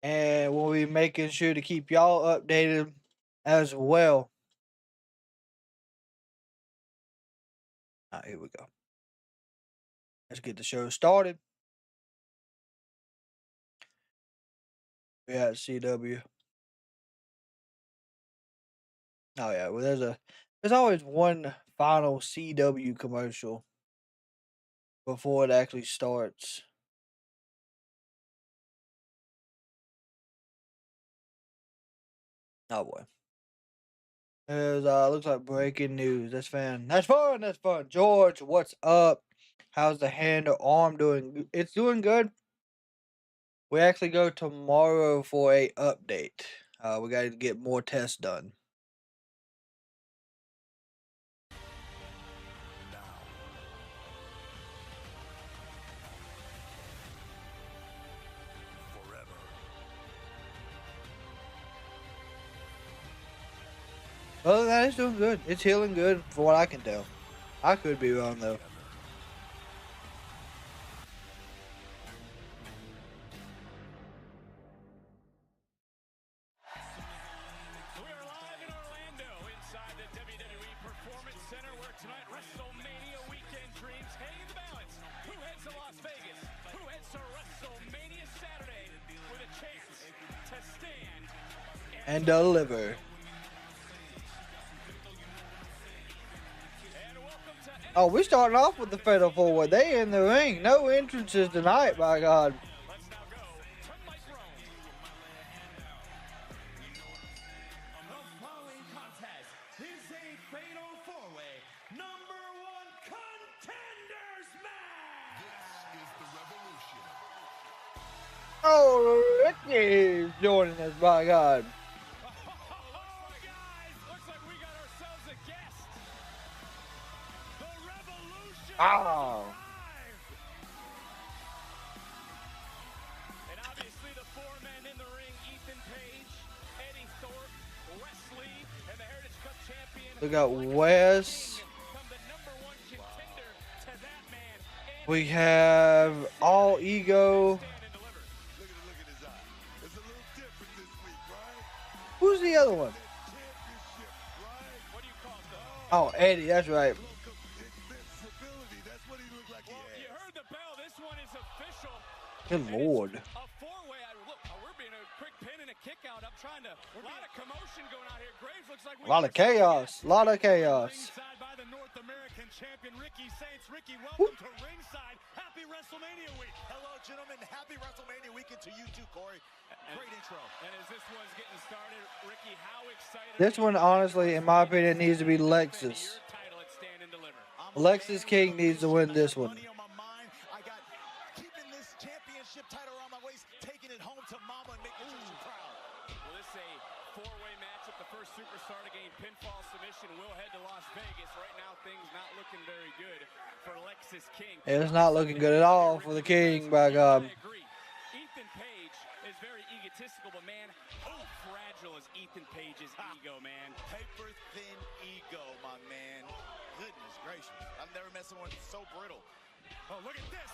and we'll be making sure to keep y'all updated as well. All right, here we go. Let's get the show started. We had CW. Oh yeah, well there's always one final CW commercial before it actually starts. Oh boy. There's looks like breaking news. That's fun. That's fun. That's fun. George, what's up? How's the hand or arm doing? It's doing good. We actually go tomorrow for a update. We got to get more tests done. Other than that, it's doing good. It's healing good, for what I can tell. I could be wrong though. We are live in Orlando inside the WWE Performance Center, where tonight WrestleMania weekend dreams hang in the balance. Who heads to Las Vegas? Who heads to WrestleMania Saturday with a chance to stand and deliver? Oh, we're starting off with the Fatal 4-Way. They in the ring. No entrances tonight, by God. Let's now go to Mike Rome. The following contest is a Fatal 4-Way number 1 Contenders match. This is the Revolution. Oh, Ricky joining us, by God. Looks like we got ourselves a guest. The Revolution. Oh. And obviously the four men in the ring: Ethan Page, Eddy, Thorpe, Wesley, and the Heritage Cup champion. We got Wes. Become the number 1 contender to that man. We have All Ego. Look at his eye. It's a little different this week, right? Who's the other one? Championship, right? What do you call it? Oh, Eddy. That's right. Invincibility. That's what he looked like he You had. heard the bell. This one is official. Good And it's Lord. A four-way. Look, we're being a quick pin and a kick out. I'm trying to. A lot of commotion going out here. Graves looks like A lot of chaos. A lot of chaos. Ringside by the North American champion Ricky Saints. Ricky, welcome to ringside. Happy WrestleMania week. Hello, gentlemen. Happy WrestleMania weekend to you too, Corey. Great intro. And as this one's getting started, Ricky, how excited? This one, honestly, in my opinion, needs to be Lexis. Your title at Stand and Deliver. Alexis King needs to win this one. Money on my mind. I got keeping this championship title around my waist, taking it home to mama and making sure she's proud. Well, this is a four-way matchup. The first superstar to gain pinfall submission will head to Las Vegas. Right now, things not looking very good for Lexis King. It's not looking good at all for the King, by God. I agree. Ethan Page is very egotistical, but man, how fragile is Ethan Page's ego, man? Paper thin ego, my man. Goodness gracious. I've never met someone so brittle. Oh, look at this.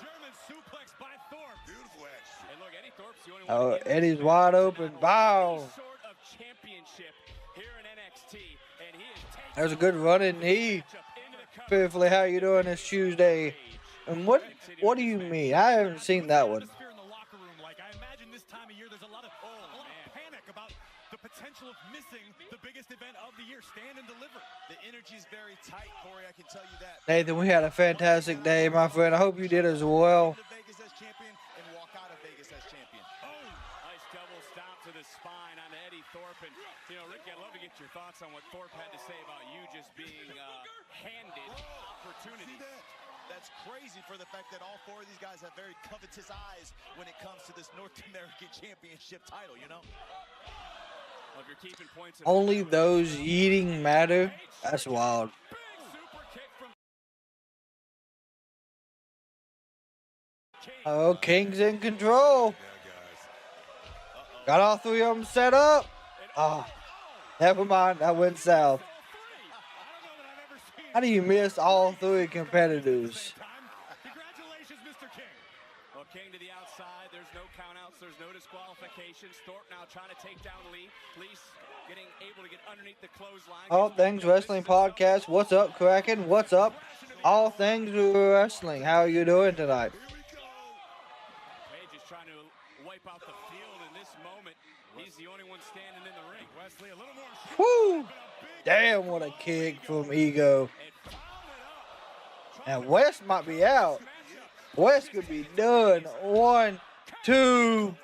German suplex by Thorpe. Beautiful action. And look, Eddy Thorpe's the only Oh, one. Eddy's wide open. Bow. Sort of championship here in NXT, and he is taking There's a good running knee. Fearfully, how you doing this Tuesday? And what do you mean? I haven't seen that one. Atmosphere in the locker room, like I imagine this time of year there's a lot of panic about the potential of missing the biggest event of the year, Stand and Deliver. The energy's very tight, Corey. I can tell you that. Nathan, we had a fantastic day, my friend. I hope you did as well. To Vegas as champion and walk out of Vegas as champion. Oh, nice double stomp to the spine on Eddy Thorpe. And, you know, Ricky, I'd love to get your thoughts on what Thorpe had to say about you just being handed opportunities. That's crazy for the fact that all four of these guys have very covetous eyes when it comes to this North American Championship title, you know? Well, if you're keeping points Only those eating matter. That's wild. big super kick from King. Oh, King's in control. Got all three of them set up. Ah, never mind. That went south. How do you miss all three competitors? Congratulations, Mr. King. Well, King to the outside. There's no countouts. There's no disqualifications. Thorpe now trying to take down Lee. Lee's getting able to get underneath the clothesline. All Things Wrestling Podcast. What's up, Kraken? What's up? All Things Wrestling. How are you doing tonight? Page is trying to wipe out the field in this moment. He's the only one standing in the ring. Wesley, a little more. Woo! Damn, what a kick from Ego. And West might be out. West could be done. 1, 2. Lee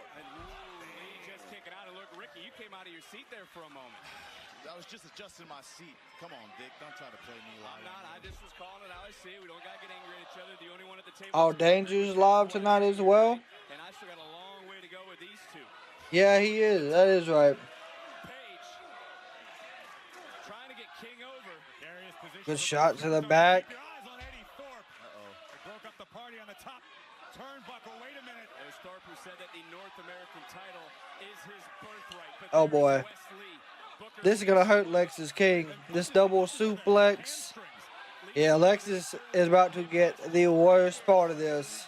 just kicking out. And look, Ricky, you came out of your seat there for a moment. I was just adjusting my seat. Come on, Dick. Don't try to play me live. I'm not. I just was calling it how I see it. We don't got to get angry at each other. The only one at the table. All Danger's live tonight as well. And I still got a long way to go with these two. Yeah, he is. That is right. Page trying to get King over. Good shot to the back. Keep your eyes on Eddy Thorpe. They broke up the party on the top turnbuckle. Wait a minute. It was Thorpe who said that the North American title is his birthright. But Oh, there boy. is Wes Lee. Booker This is going to hurt Lexis King. This double suplex. Yeah, Lexis is about to get the worst part of this.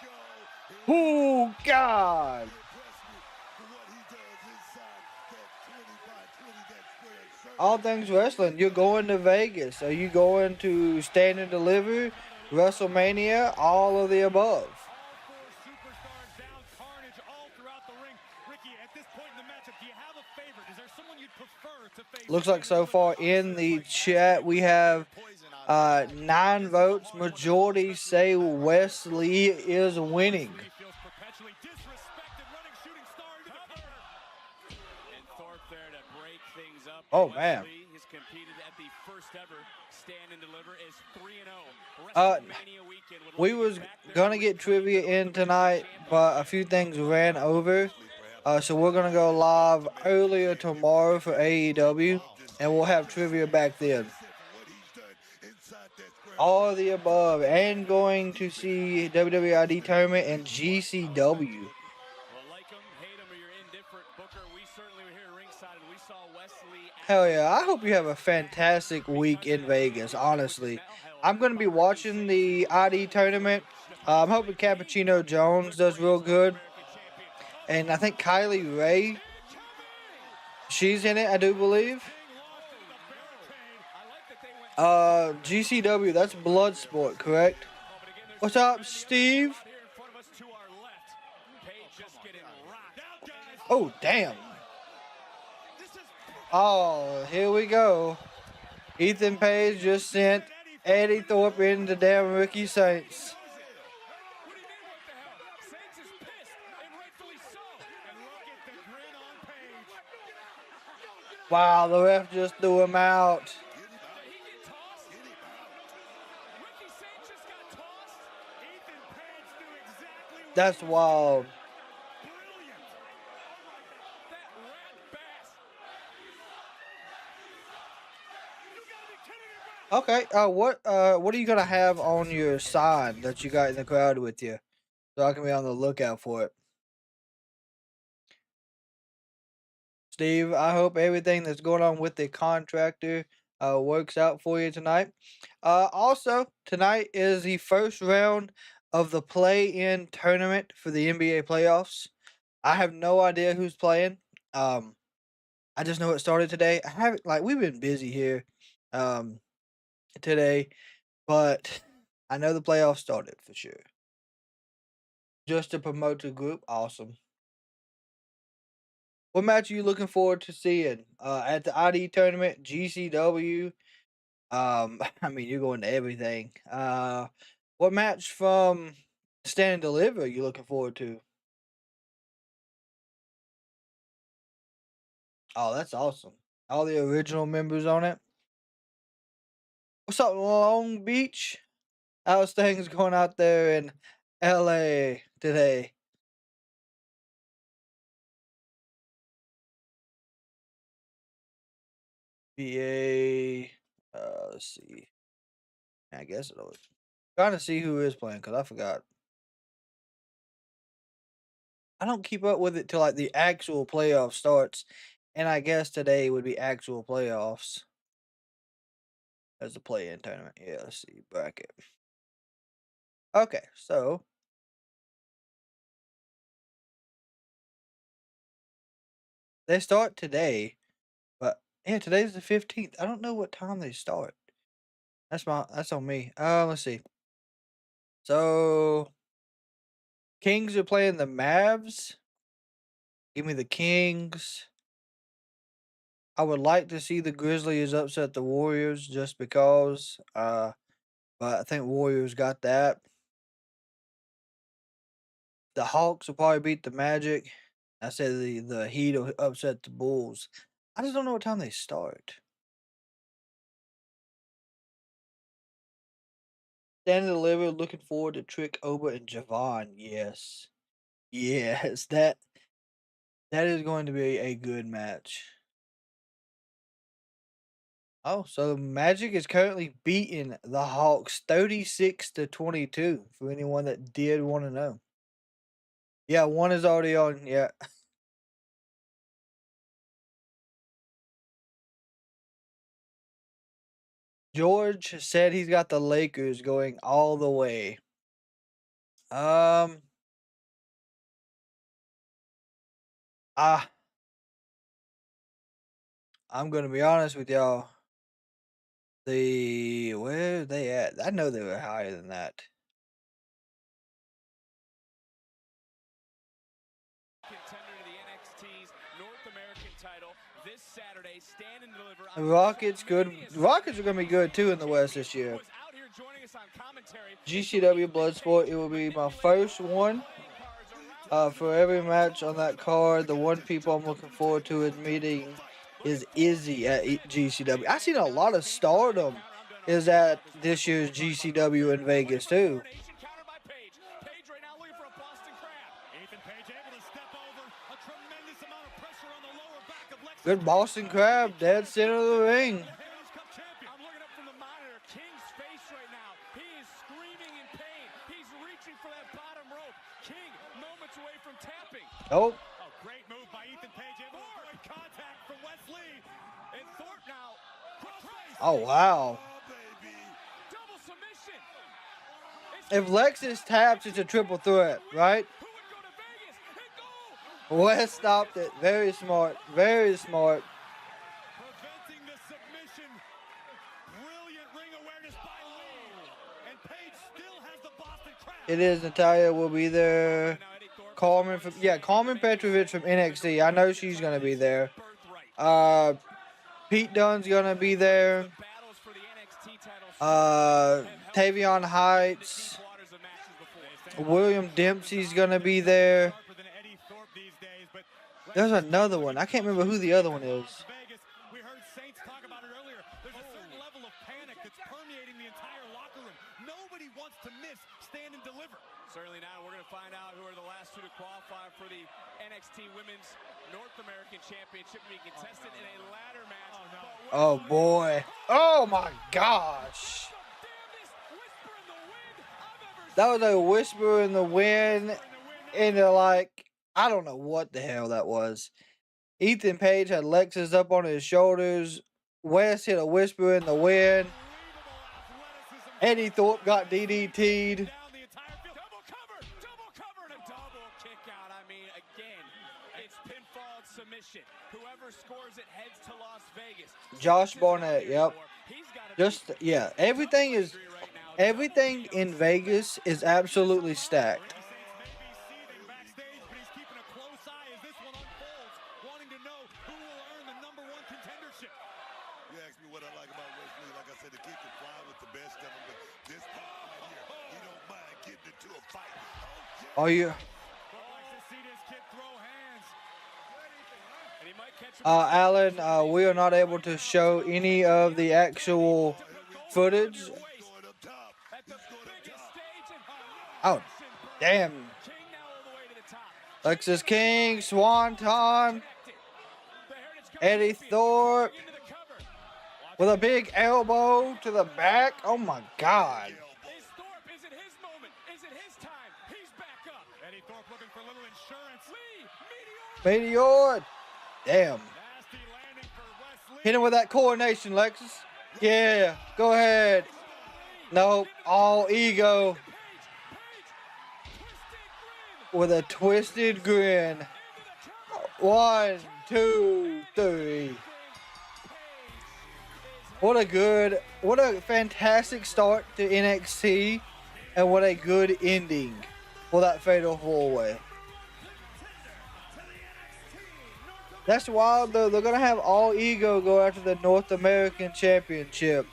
Oh, God. All Things Wrestling. You're going to Vegas. Are you going to Stand and Deliver, WrestleMania, all of the above? Superstars down, carnage all throughout the ring. Ricky, at this point in the matchup, do you have a favorite? Is there someone you'd prefer to face? Looks like so far in the chat we have 9 votes. Majority say Wesley is winning. He feels perpetually disrespected, running shooting star into the corner. and Thorpe there to break things up. Oh, Wes man. Lee has competed at the first ever Stand and Deliver is 3-0. WrestleMania weekend would We like was to get back there gonna with get the trivia in tonight, but a few things ran over. So we're gonna go live earlier tomorrow for AEW, and we'll have trivia back then. All of the above, and going to see WWID tournament and GCW. Well, like him, hate him, or you're indifferent, Booker, we certainly were here ringside, and we saw Wes Lee. Hell yeah! I hope you have a fantastic week in Vegas. Honestly, I'm gonna be watching the ID tournament. I'm hoping Cappuccino Jones does real good, and I think Kylie Ray, she's in it, I do believe. GCW, that's Bloodsport, correct? What's up, Steve? Here in front of us to our left. Page just getting rocked. Oh, damn. Oh, here we go. Ethan Page just sent Eddy Thorpe into damn Ricky Saints. What do you mean, what the hell? Saints is pissed, and rightfully so. And look at the grin on Page. Wow, the ref just threw him out. Did he get tossed? Ricky Saints just got tossed? Ethan Page knew exactly what That's wild. brilliant. That rat bass. You gotta be kidding me, bro. Okay, what are you gonna have on your sign that you got in the crowd with you? So I can be on the lookout for it. Steve, I hope everything that's going on with the contractor works out for you tonight. Also, tonight is the first round of the play-in tournament for the NBA playoffs. I have no idea who's playing. I just know it started today. I haven't we've been busy here today, but I know the playoffs started for sure. Just to promote the group, awesome. What match are you looking forward to seeing at the ID tournament, GCW? I mean, you're going to everything. What match from Stand and Deliver are you looking forward to? Oh, that's awesome. All the original members on it. What's up, Long Beach? How's things going out there in LA today? BA. Let's see. I guess it was. Trying to see who is playing because I forgot. I don't keep up with it till like the actual playoff starts, and I guess today would be actual playoffs as the play-in tournament. Yeah, let's see bracket. Okay, so They start today, but yeah, today's the 15th. I don't know what time they start. That's on me. Let's see. So Kings are playing the Mavs. Give me the Kings. I would like to see the Grizzlies upset the Warriors just because. But I think Warriors got that. The Hawks will probably beat the Magic. I said the Heat will upset the Bulls. I just don't know what time they start. Stand and deliver. Looking forward to Trick, Oba, and Javon. Yes, yes, that is going to be a good match. Oh, so Magic is currently beating the Hawks 36-22. For anyone that did want to know. Yeah, one is already on. Yeah. George said he's got the Lakers going all the way. Um. Ah, I'm gonna be honest with y'all. Where are they at? I know they were higher than that. Contender to the NXT's North American title this Saturday. Stand and deliver. The Rockets good. The Rockets are gonna be good too in the West this year. GCW Bloodsport. It will be my first one. For every match on that card, the one people I'm looking forward to is meeting is Izzy at GCW. I've seen a lot of stardom is at this year's GCW in Vegas too. Good Boston Crab, dead center of the ring. I'm looking up from the monitor. King's face right now. He is screaming in pain. He's reaching for that bottom rope. King moments away from tapping. Oh. Oh, great move by Ethan Page. Able to avoid contact from Wesley. And Thorpe now. Oh, wow. Double submission. If Lexis taps, it's a triple threat, right? Who would go to Vegas and go? Wes stopped it. Very smart. Very smart. Preventing the submission. Brilliant ring awareness by Lee. And Page still has the Boston Crab. It is. Natalia will be there. Carmen Petrovic from NXT. I know she's gonna be there. Pete Dunne's gonna be there. Tavion Heights. William Dempsey's gonna be there. There's another one. I can't remember who the other one is. We heard Saints talk about it earlier. There's a certain level of panic that's permeating the entire locker room. Nobody wants to miss Stand and Deliver. Certainly not. We're going to find out who are the last two to qualify for the NXT Women's North American Championship, being contested in a ladder match. Oh boy. Oh my gosh. That was a whisper in the wind. And like, I don't know what the hell that was. Ethan Page had Lexis up on his shoulders. Wes hit a whisper in the wind. Eddy Thorpe got DDT'd. Submission. Whoever scores it heads to Las Vegas. Josh Barnett, yep. Everything in Vegas is absolutely stacked. You asked me what I like about Wesley. Like I said, the kid can fly with the best of them, but this part right here, he don't mind getting into a fight. Oh, yeah. Alan, we are not able to show any of the actual footage. Oh, damn. Lexis King, Swanton, Eddy Thorpe with a big elbow to the back. Oh my God. Is it his moment? Is it his time? He's back up. Eddy Thorpe looking for a little insurance. Meteor. Damn. Hit him with that coronation, Lexis. Yeah, go ahead. Nope, all ego. With a twisted grin. 1, 2, 3. What a fantastic start to NXT, and what a good ending for that Fatal 4-Way. That's wild though. They're gonna have All Ego go after the North American Championship.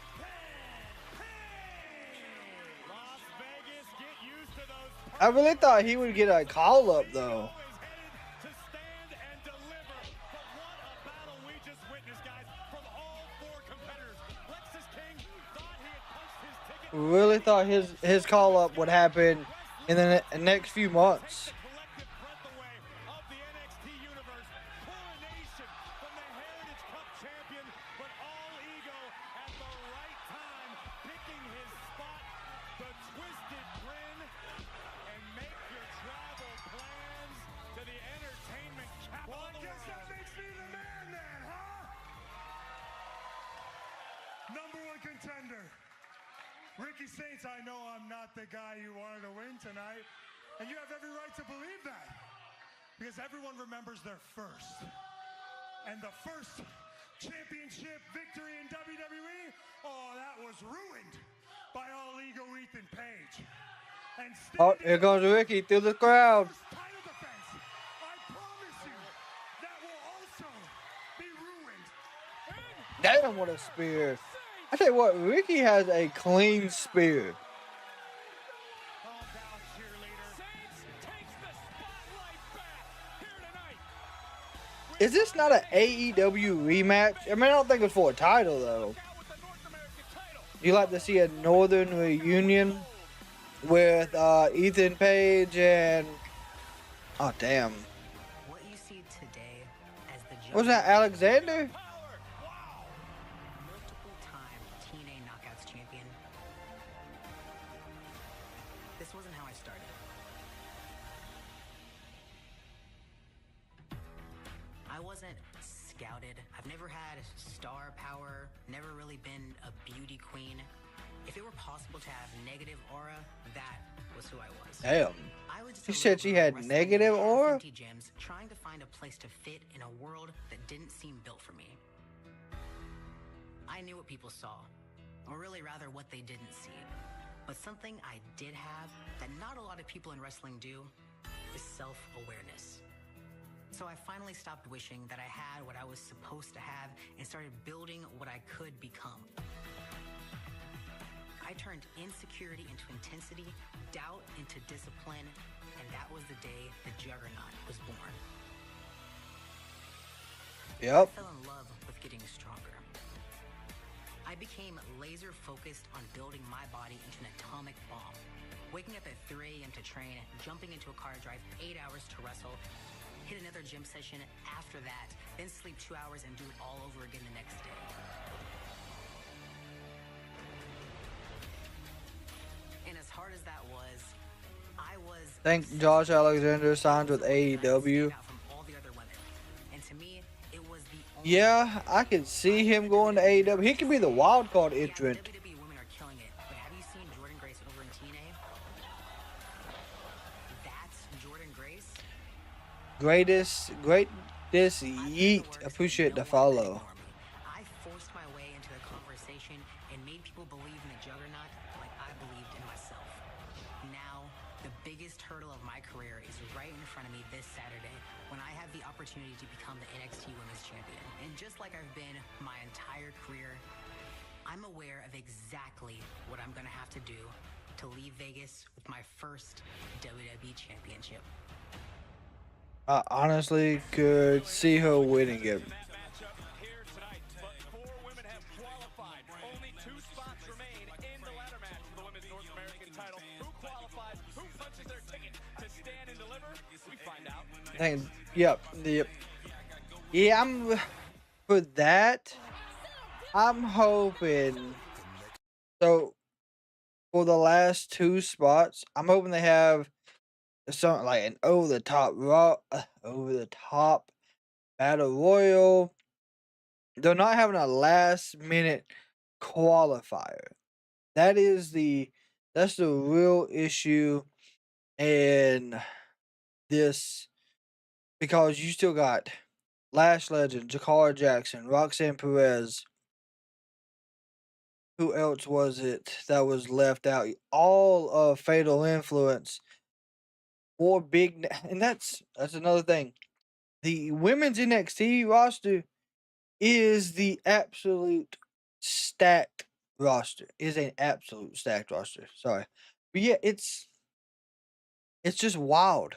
I really thought he would get a call up though. Really thought his call up would happen in the next few months. Contender. Ricky Saints, I know I'm not the guy you wanted to win tonight, and you have every right to believe that, because everyone remembers their first. And the first championship victory in WWE, oh, that was ruined by All Ego Ethan Page. And oh, here goes Ricky through the crowd. Title defense, I promise you, that will also be ruined. Damn, what a spear. I tell you what, Ricky has a clean spear. Is this not an AEW rematch? I mean, I don't think it's for a title, though. You like to see a Northern reunion with Ethan Page and... Oh, damn. What you see today as the Was that Alexander? multiple-time TNA Knockouts champion. This wasn't how I started. I wasn't scouted. I've never had star power, never really been a beauty queen. If it were possible to have negative aura, that was who I was. Damn. I was just You a said little she girl had wrestling negative in aura? empty gyms, trying to find a place to fit in a world that didn't seem built for me. I knew what people saw, or really rather what they didn't see. But something I did have that not a lot of people in wrestling do is self-awareness. So I finally stopped wishing that I had what I was supposed to have and started building what I could become. I turned insecurity into intensity, doubt into discipline, and that was the day the Juggernaut was born. Yep. I fell in love with getting stronger. I became laser focused on building my body into an atomic bomb. Waking up at 3 a.m. to train, jumping into a car to drive 8 hours to wrestle, hit another gym session after that, then sleep 2 hours and do it all over again the next day. And as hard as that was, I was... Think Josh Alexander signs with AEW. From all the other women. And to me, it was the only... Yeah, I can see him going to AEW. He could be the wild card Yeah, entrant. WWE women are killing it, but have you seen Jordan Grace over in TNA? That's Jordan Grace. Greatest yeet. Appreciate the follow. I forced my way into the conversation and made people believe in the Juggernaut like I believed in myself. Now, the biggest hurdle of my career is right in front of me this Saturday when I have the opportunity to become the NXT Women's Champion. And just like I've been my entire career, I'm aware of exactly what I'm gonna have to do to leave Vegas with my first WWE Championship. I honestly could see her winning it. That matchup here tonight, but 4 women have qualified. Only 2 spots remain in the ladder match for the women's North American title. Who qualifies? Who punches their ticket to stand and deliver? We find out. Yep. Yeah, I'm for that. I'm hoping. So for the last 2 spots, I'm hoping they have something like an over the top battle royal. They're not having a last minute qualifier. That's the real issue in this because you still got Lash Legend, Jakara Jackson, Roxanne Perez. Who else was it that was left out? All of Fatal Influence. Four big, and that's another thing. The women's NXT roster is the absolute stacked roster. Is an absolute stacked roster. Sorry, but yeah, it's just wild.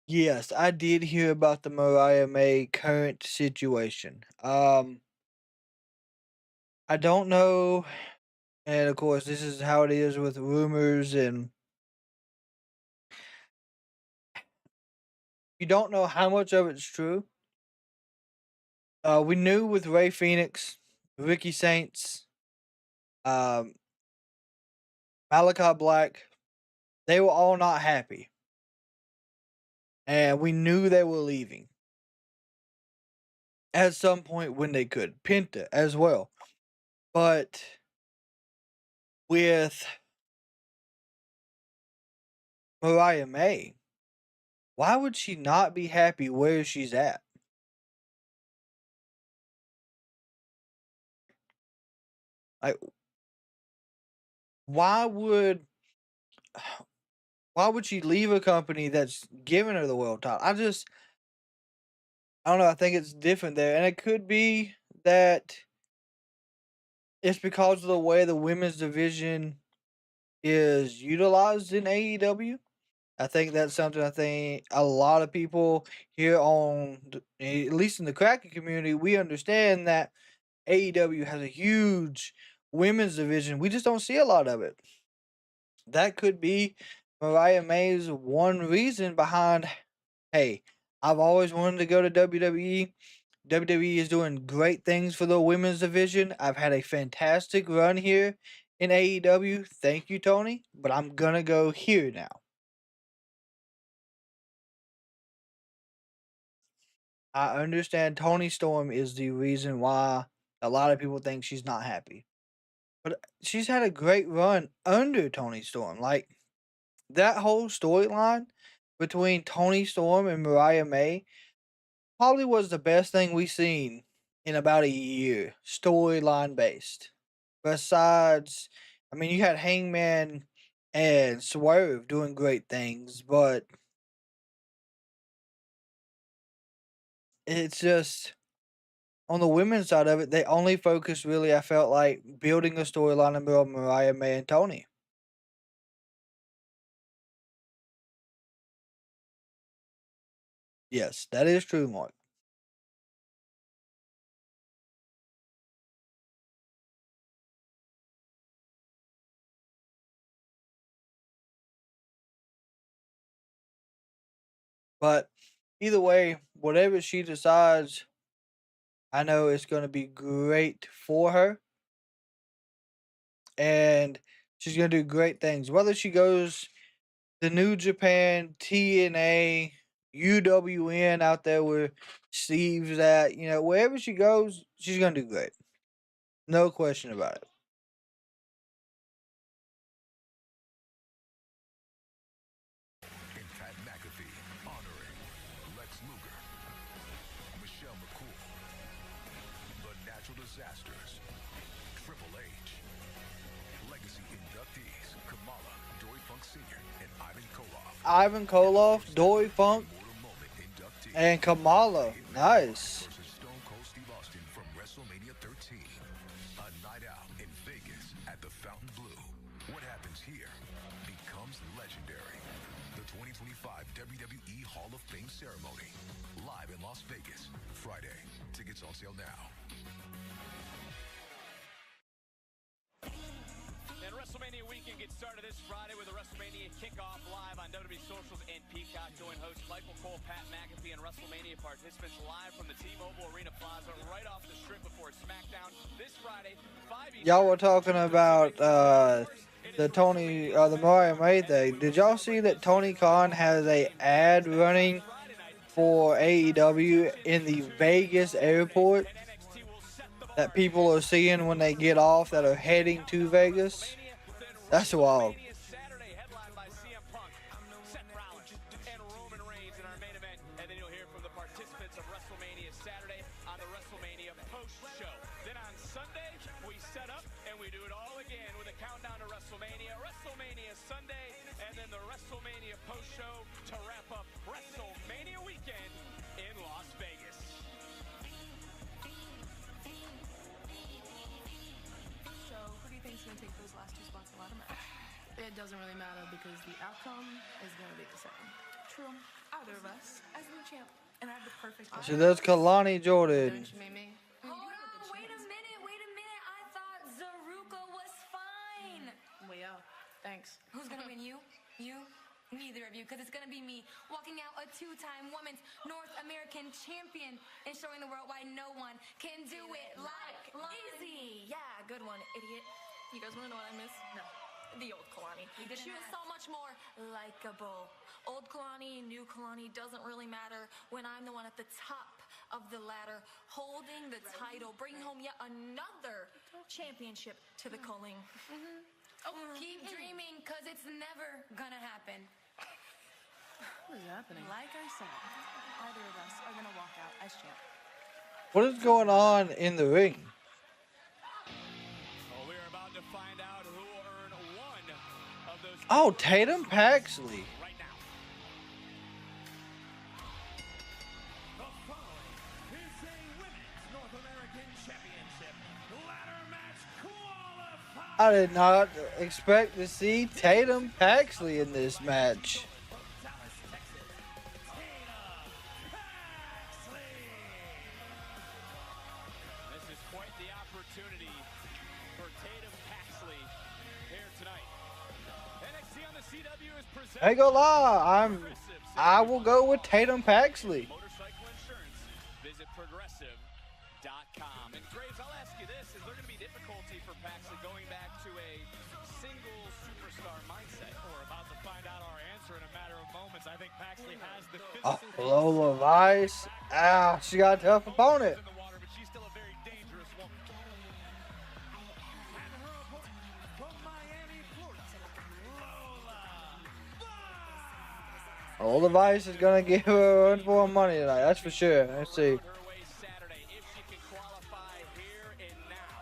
Yes, I did hear about the Mariah May current situation. I don't know, and of course, this is how it is with rumors, and you don't know how much of it's true. We knew with Ray Phoenix, Ricky Saints, um, Malachi Black, they were all not happy, and we knew they were leaving at some point when they could. Penta as well, but with Mariah May, why would she not be happy where she's at? Like, why would she leave a company that's giving her the world title? I don't know. I think it's different there, and it could be that it's because of the way the women's division is utilized in AEW. I think that's something I think a lot of people here at least in the Kraken community, we understand that AEW has a huge women's division. We just don't see a lot of it. That could be Mariah May's one reason behind, hey, I've always wanted to go to WWE. WWE is doing great things for the women's division. I've had a fantastic run here in AEW. Thank you, Tony. But I'm going to go here now. I understand Tony Storm is the reason why a lot of people think she's not happy. But she's had a great run under Tony Storm. Like, that whole storyline between Tony Storm and Mariah May probably was the best thing we've seen in about a year, storyline based. Besides, I mean, you had Hangman and Swerve doing great things, but it's just on the women's side of it, they only focused really, I felt like, building a storyline about Mariah May and Tony. Yes, that is true, Mark. But either way, whatever she decides, I know it's going to be great for her. And she's going to do great things. Whether she goes to New Japan, TNA, UWN out there where Steve's at, wherever she goes, she's going to do great. No question about it. And Pat McAfee honoring Lex Luger, Michelle McCool, The Natural Disasters, Triple H, Legacy inductees Kamala, Dory Funk Sr., and Ivan Koloff. Ivan Koloff, Dory Funk, Mortal Moment inductee. and Kamala. Nice. Versus Stone Cold Steve Austin from WrestleMania 13. A night out in Vegas at the Fountain Blue. What happens here becomes legendary. The 2025 WWE Hall of Fame ceremony. Live in Las Vegas. Friday. Tickets on sale now. And WrestleMania weekend gets started this Friday with a WrestleMania kickoff live on WWE Socials and Peacock. Join hosts Michael Cole, Pat McAfee, and WrestleMania participants live from the T-Mobile Arena Plaza right off the strip before SmackDown this Friday. Y'all were talking about the Mariah May thing. Did y'all see that Tony Khan has a ad running for AEW in the Vegas airport that people are seeing when they get off that are heading to Vegas? That's wild. Saturday, headlined by CM Punk, Seth Rollins, and Roman Reigns in our main event. And then you'll hear from the participants of WrestleMania Saturday on the WrestleMania post show. Then on Sunday, we set up and we do it all again with a countdown to WrestleMania Sunday, and then the WrestleMania post show to wrap up WrestleMania weekend in Las Vegas. So, who do you think is going to take those last two spots in the ladder match? It doesn't really matter because the outcome is going to be the same. True. Either of us, as new champ, and I have the perfect. So there's Kalani Jordan. Don't you mean me? Hold on, wait a minute. I thought Zaruka was fine. Well, yeah. Thanks. Who's gonna win, you? You? Neither of you, because it's gonna be me walking out a two-time women's North American champion and showing the world why no one can do it like Izzy. Yeah, good one, idiot. You guys want to know what I miss? No. The old Kalani. She was so much more likable. Old Kalani, new Kalani, doesn't really matter when I'm the one at the top of the ladder, holding the title, bringing home yet another championship to the calling. Keep dreaming, because it's never gonna happen. What is happening? Like I said, either of us are going to walk out as champ. What is going on in the ring? Well, we're about to find out who will earn one of those. Oh, Tatum Paxley. Right now. The following is a Women's North American Championship ladder match qualifier. I did not expect to see Tatum Paxley in this match. This is quite the opportunity for Tatum Paxley here tonight. NXT on the CW is presented. I ain't gonna lie, I will go with Tatum Paxley. Motorcycle insurance. Visit progressive.com. And Graves, I'll ask you this: is there going to be difficulty for Paxley going back to a single superstar mindset? We're about to find out our answer in a matter of moments. I think Paxley has the Oh, physical Lola Vice. Ah, she got a tough opponent. in the water, but she's still a very dangerous woman. And her opponent from Miami, Florida, Lola Lola Vice is gonna give her a run for her money tonight. That's for sure. Let's see. Her way Saturday, if she can qualify here and now,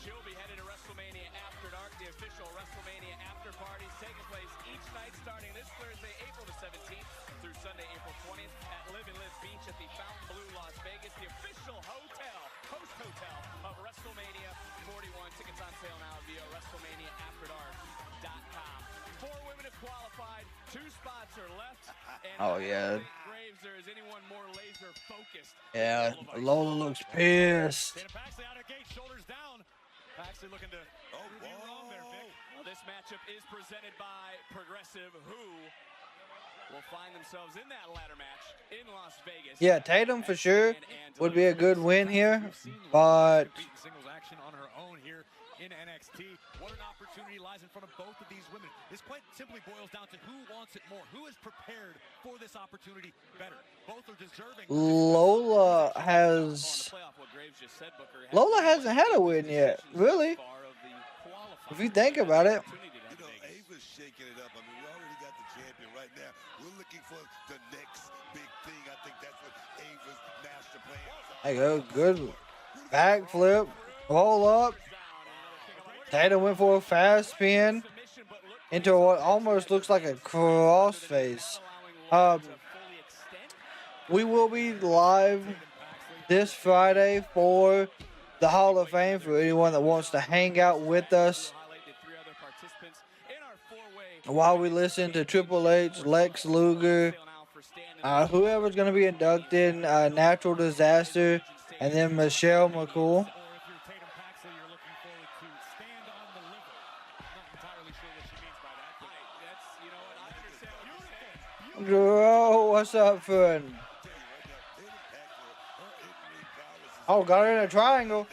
she'll be headed to WrestleMania After Dark, the official WrestleMania after parties taking place each night starting this Thursday, April the 17th through Sunday, April 20th at Live and Live Beach at the Fountain Blue, Las Vegas, the official host hotel of WrestleMania 41. Tickets on sale now via WrestleManiaAfterDark.com. 4 women have qualified, 2 spots are left. And Oh, yeah. Graves, there is anyone more laser focused. Yeah, Lola looks pissed. Tatum Paxley out of the gate, shoulders down. Paxley looking to prove you wrong there, Vic. Well, this matchup is presented by Progressive, who will find themselves in that ladder match in Las Vegas. Yeah, Tatum for sure would be a good win here, but Beating singles action on her own here in NXT. What an opportunity lies in front of both of these women. This quite simply boils down to who wants it more, who is prepared for this opportunity better. Both are deserving. Lola hasn't had a win yet, really. If you think about it. You know, Ava's shaking it up. I mean, we already got the champion right now. We're looking for the next big thing. I think that's what Ava's master plan is. There you go, good backflip, roll up. Tatum went for a fast spin into what almost looks like a crossface. We will be live this Friday for the Hall of Fame for anyone that wants to hang out with us while we listen to Triple H, Lex Luger, whoever's going to be inducted, Natural Disaster, and then Michelle McCool. really sure what she means by that. But that's, you know what, I understand what you're saying. Bro, what's up, friend? Oh, got her in a triangle.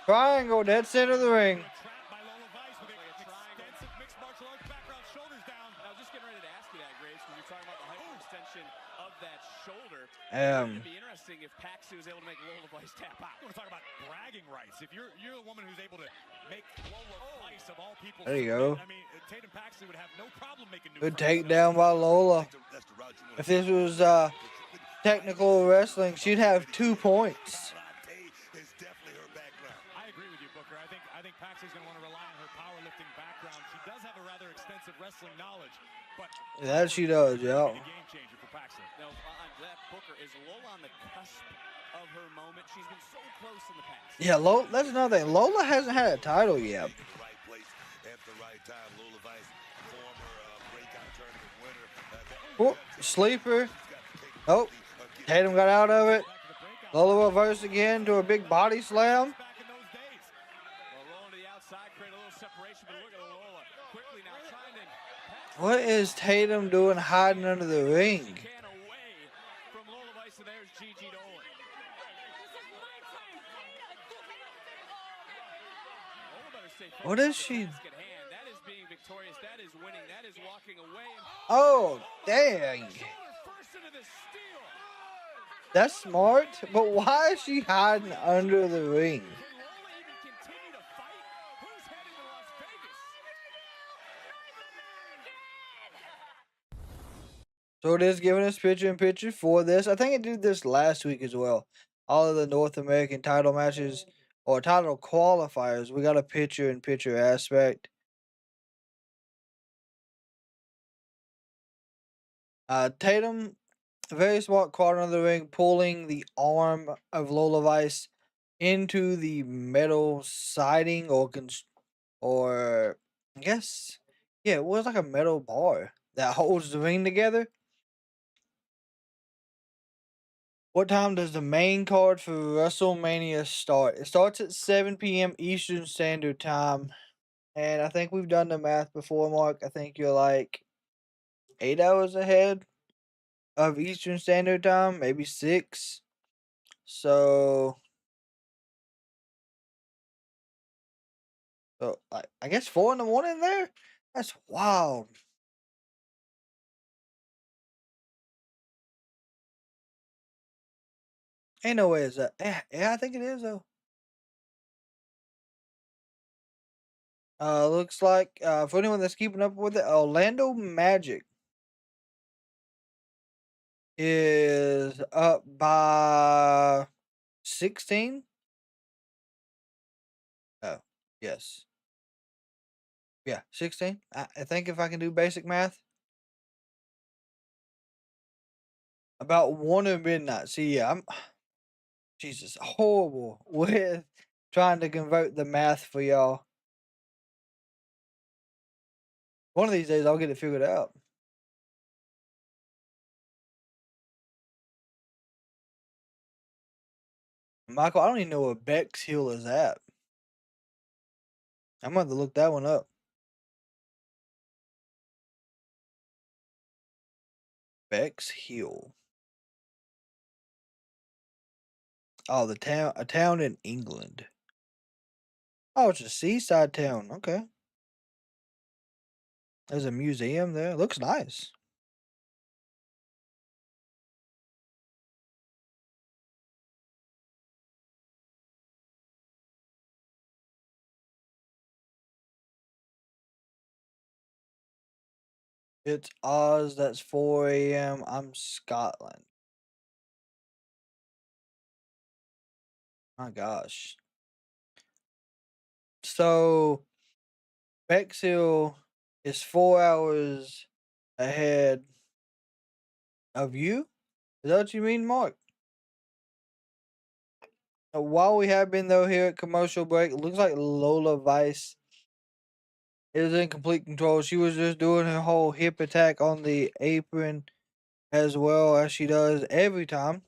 Triangle, dead center of the ring. Trapped by Lola Vice with an extensive mixed martial arts background, shoulders down. I was just getting ready to ask you that, Graves, because you're talking about the hyperextension of that shoulder. It'd be interesting if Paxi was able to make Lola Vice tap out. You want to talk about bragging rights? If you're a woman who's able to make Lola Vice of all people, there you go. I mean, Tatum Paxi would have no problem making new Good friends. takedown by Lola. If this was technical wrestling, she'd have 2 points. I agree with you, Booker. I think Paxi's going to want to rely on her powerlifting background. She does have a rather extensive wrestling knowledge, but That she does, yeah. a game changer for Paxi. Now, on that, Booker, is Lola on the cusp of her moment? She's been so close in the past. Yeah, Lola, that's another thing. Lola hasn't had a title yet. Oh, sleeper. Oh, Tatum got out of it. Lola reversed again to a big body slam. Back in those days. Well, rolling to the outside, create a little separation, but look at Lola. Quickly now trying to... What is Tatum doing hiding under the ring? Can away from Lola Vice, and there's Gigi Dolan. Lola better stay focused What on is the she? task at hand. That is being victorious. That is winning. That is walking away. And Oh, dang. shoulder first into the steel. That's smart, but why is she hiding under the ring? Can Lola even continue to fight? Who's heading to Las Vegas? So it is giving us picture-in-picture for this. I think it did this last week as well. All of the North American title matches or title qualifiers, we got a picture-in-picture aspect. Tatum, very smart corner of the ring, pulling the arm of Lola Vice into the metal siding or I guess, yeah, it was like a metal bar that holds the ring together. What time does the main card for WrestleMania start? It starts at 7 p.m. Eastern Standard Time. And I think we've done the math before, Mark. I think you're like 8 hours ahead of Eastern Standard Time, maybe 6. So I guess 4 in the morning there? That's wild. Ain't no way is that. Yeah, I think it is though. Looks like for anyone that's keeping up with it, Orlando Magic is up by 16. Oh, yes. Yeah, 16. I think if I can do basic math. About 1 at midnight. See, yeah, I'm Jesus, horrible with trying to convert the math for y'all. One of these days I'll get it figured out. Michael, I don't even know where Beck's Hill is at. I'm going to look that one up. Beck's Hill. Oh, a town in England. Oh, it's a seaside town. Okay. There's a museum there. Looks nice. It's Oz. That's 4 a.m. I'm Scotland. My gosh. So Bexhill is 4 hours ahead of you? Is that what you mean, Mark? While we have been, though, here at commercial break, it looks like Lola Vice is in complete control. She was just doing her whole hip attack on the apron as well as she does every time.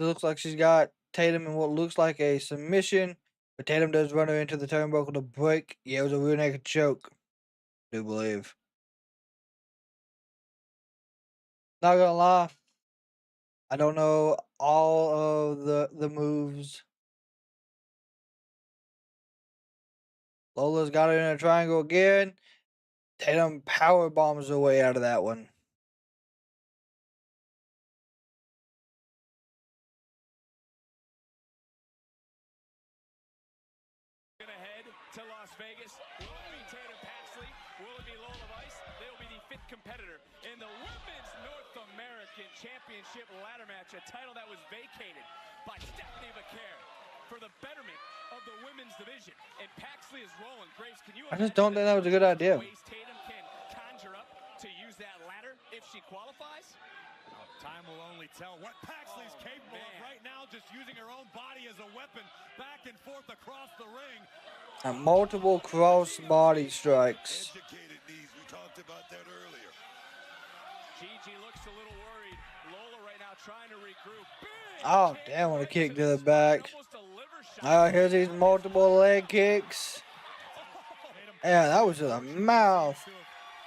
It looks like she's got Tatum in what looks like a submission, but Tatum does run her into the turnbuckle to break. Yeah, it was a rear naked choke. I do believe. Not gonna lie, I don't know all of the moves. Lola's got her in a triangle again. Tatum power bombs her way out of that one. Ahead to Las Vegas. Will it be Tatum Paxley? Will it be Lola Vice? They will be the fifth competitor in the Women's North American Championship ladder match, a title that was vacated by Stephanie Vaquer for the betterment of the women's division. And Paxley is rolling. Graves, can you I just don't think that was a good idea. ways Tatum can conjure up to use that ladder if she qualifies? Time will only tell what Paxley's capable of right now, just using her own body as a weapon back and forth across the ring. And multiple cross body strikes. Educated knees. We talked about that earlier. Gigi looks a little worried. Lola right now trying to regroup. Big Oh, damn, what a kick to the back. Oh, here's these multiple leg kicks. Yeah, that was to the mouth.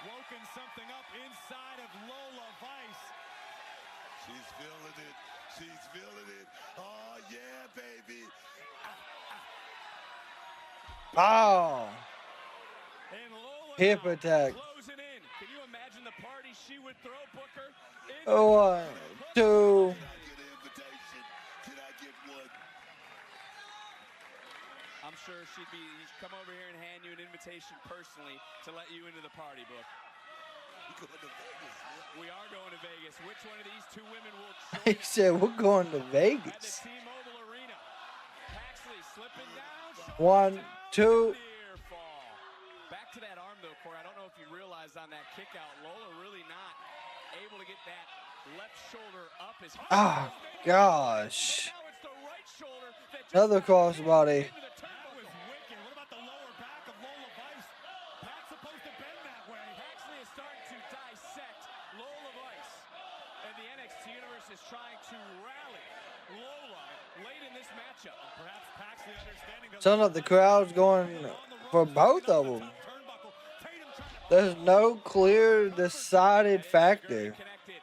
Woken something up inside of Lola Vice. She's feeling it. She's feeling it. Oh, yeah, baby. Oh, And Lola hip now attack. closing in. Can you imagine the party she would throw, Booker? 1, 2. Can I get an invitation? Can I get one? I'm sure she'd come over here and hand you an invitation personally to let you into the party, Book. We going to Vegas. We are going to Vegas. Which one of these two women will join He us said, we're going to at the Vegas. T-Mobile Arena? Paxley slipping down. 1, 2. Near fall. Back to that arm, though, Corey. I don't know if you realized on that kick out, Lola really not able to get that left shoulder up as hard. Oh, gosh. Now it's the right shoulder that just Another crossbody. into the turnbuckle. That was wicked. What about the lower back of Lola Vice? Pat's supposed to bend that way. Paxley is starting to dissect Lola Vice. And the NXT Universe is trying to rally Lola late in this matchup. Perhaps Paxley understanding that Sounds like the crowd's going for both of them. There's no clear decided factor. Connected.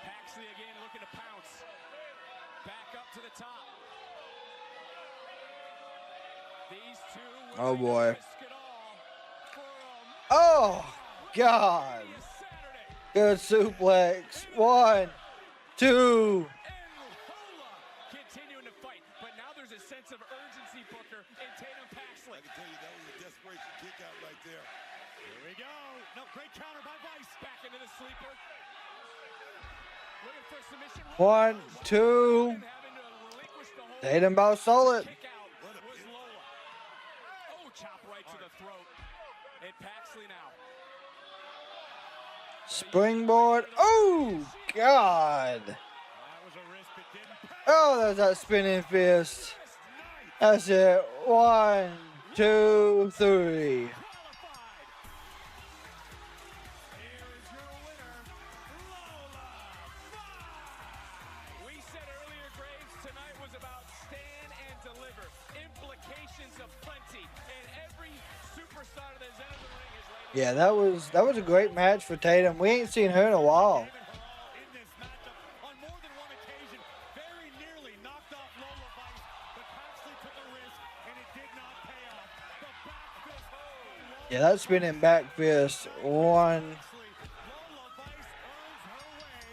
Paxley again looking to pounce. Back up to the top. These two Oh, boy. risk it all for Oh, God. Saturday. Good suplex. 1, 2. And Lola continuing to fight. But now there's a sense of urgency, Booker, in Tatum Paxley. I can tell you that was a desperation kick out right there. Here we go. No, great counter by Vice. Back into the sleeper. Looking for a submission. 1, 2. Having to relinquish the hold. Tatum about solid. Kick out was Lola. Oh, chop right to the throat. And Paxley now. Springboard. Oh, God. That was a risk that didn't pay. Oh, there's that spinning fist. That's it. 1, 2, 3. Qualified. Here is your winner, Lola Vice. We said earlier, Graves, tonight was about stand and deliver. Implications of plenty. And every superstar that has entered the ring has laid Yeah, that was a great match for Tatum. We ain't seen her in a while. In this matchup, on more than one occasion, very nearly knocked off Lola Vice, but Paxley took a risk, and it did not pay off. The back fist from Lola Yeah, that spinning back fist. 1. Lola Vice earns her way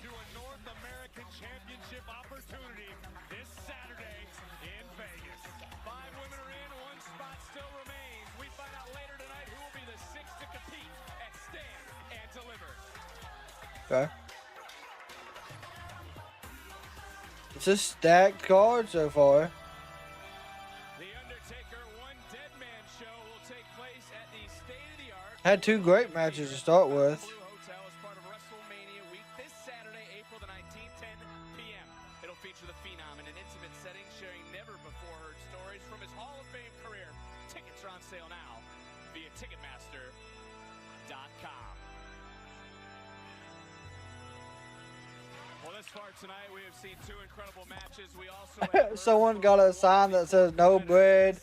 to a North American Championship opportunity this Saturday in Vegas. 5 women are in, 1 spot still remains. We find out later tonight who will be the 6th to compete at Stand and Deliver. Okay. It's a stacked card so far. The Undertaker One Dead Man show will take place at the state-of-the-art Had 2 great matches to start with. Blue Hotel as part of WrestleMania week this Saturday, April the 19th, 10 p.m. It'll feature the Phenom in an intimate setting, sharing never-before-heard stories from his Hall of Fame career. Tickets are on sale now via Ticketmaster.com. Well, thus far tonight, we have seen two incredible matches. We also have Someone got a sign that says no bread,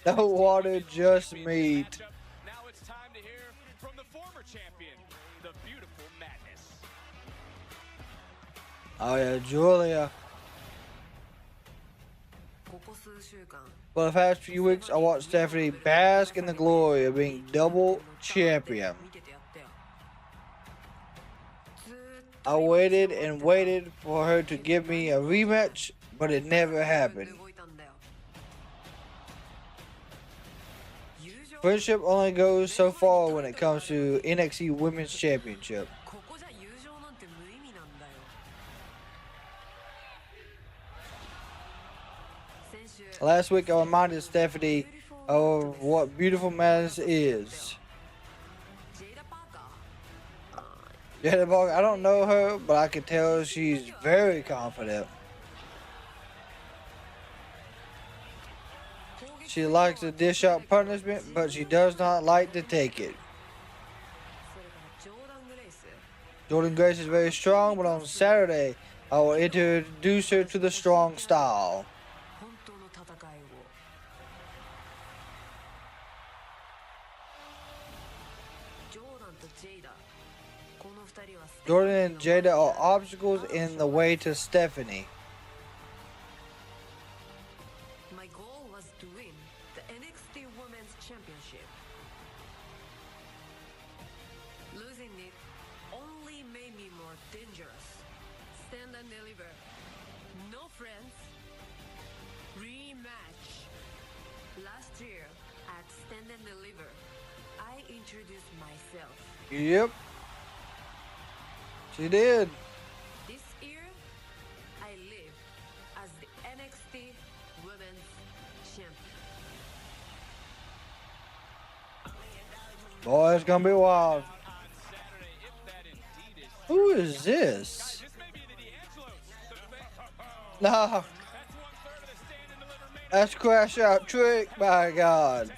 no water, just meat. Now it's time to hear from the former champion, the beautiful Madness. Oh yeah, Julia. For the past few weeks, I watched Stephanie bask in the glory of being double champion. I waited and waited for her to give me a rematch, but it never happened. Friendship only goes so far when it comes to NXT Women's Championship. Last week, I reminded Stephanie of what beautiful madness is. Jada Parker, I don't know her, but I can tell she's very confident. She likes to dish out punishment, but she does not like to take it. Jordan Grace is very strong, but on Saturday, I will introduce her to the strong style. Jordan and Jada are obstacles in the way to Stephanie. My goal was to win the NXT Women's Championship. Losing it only made me more dangerous. Stand and deliver. No friends. Rematch. Last year at Stand and Deliver, I introduced myself. Yep. She did. This year, I live as the NXT Women's Champion. Boy, it's gonna be wild. Who is this? Nah. That's Crash Out Trick, my God.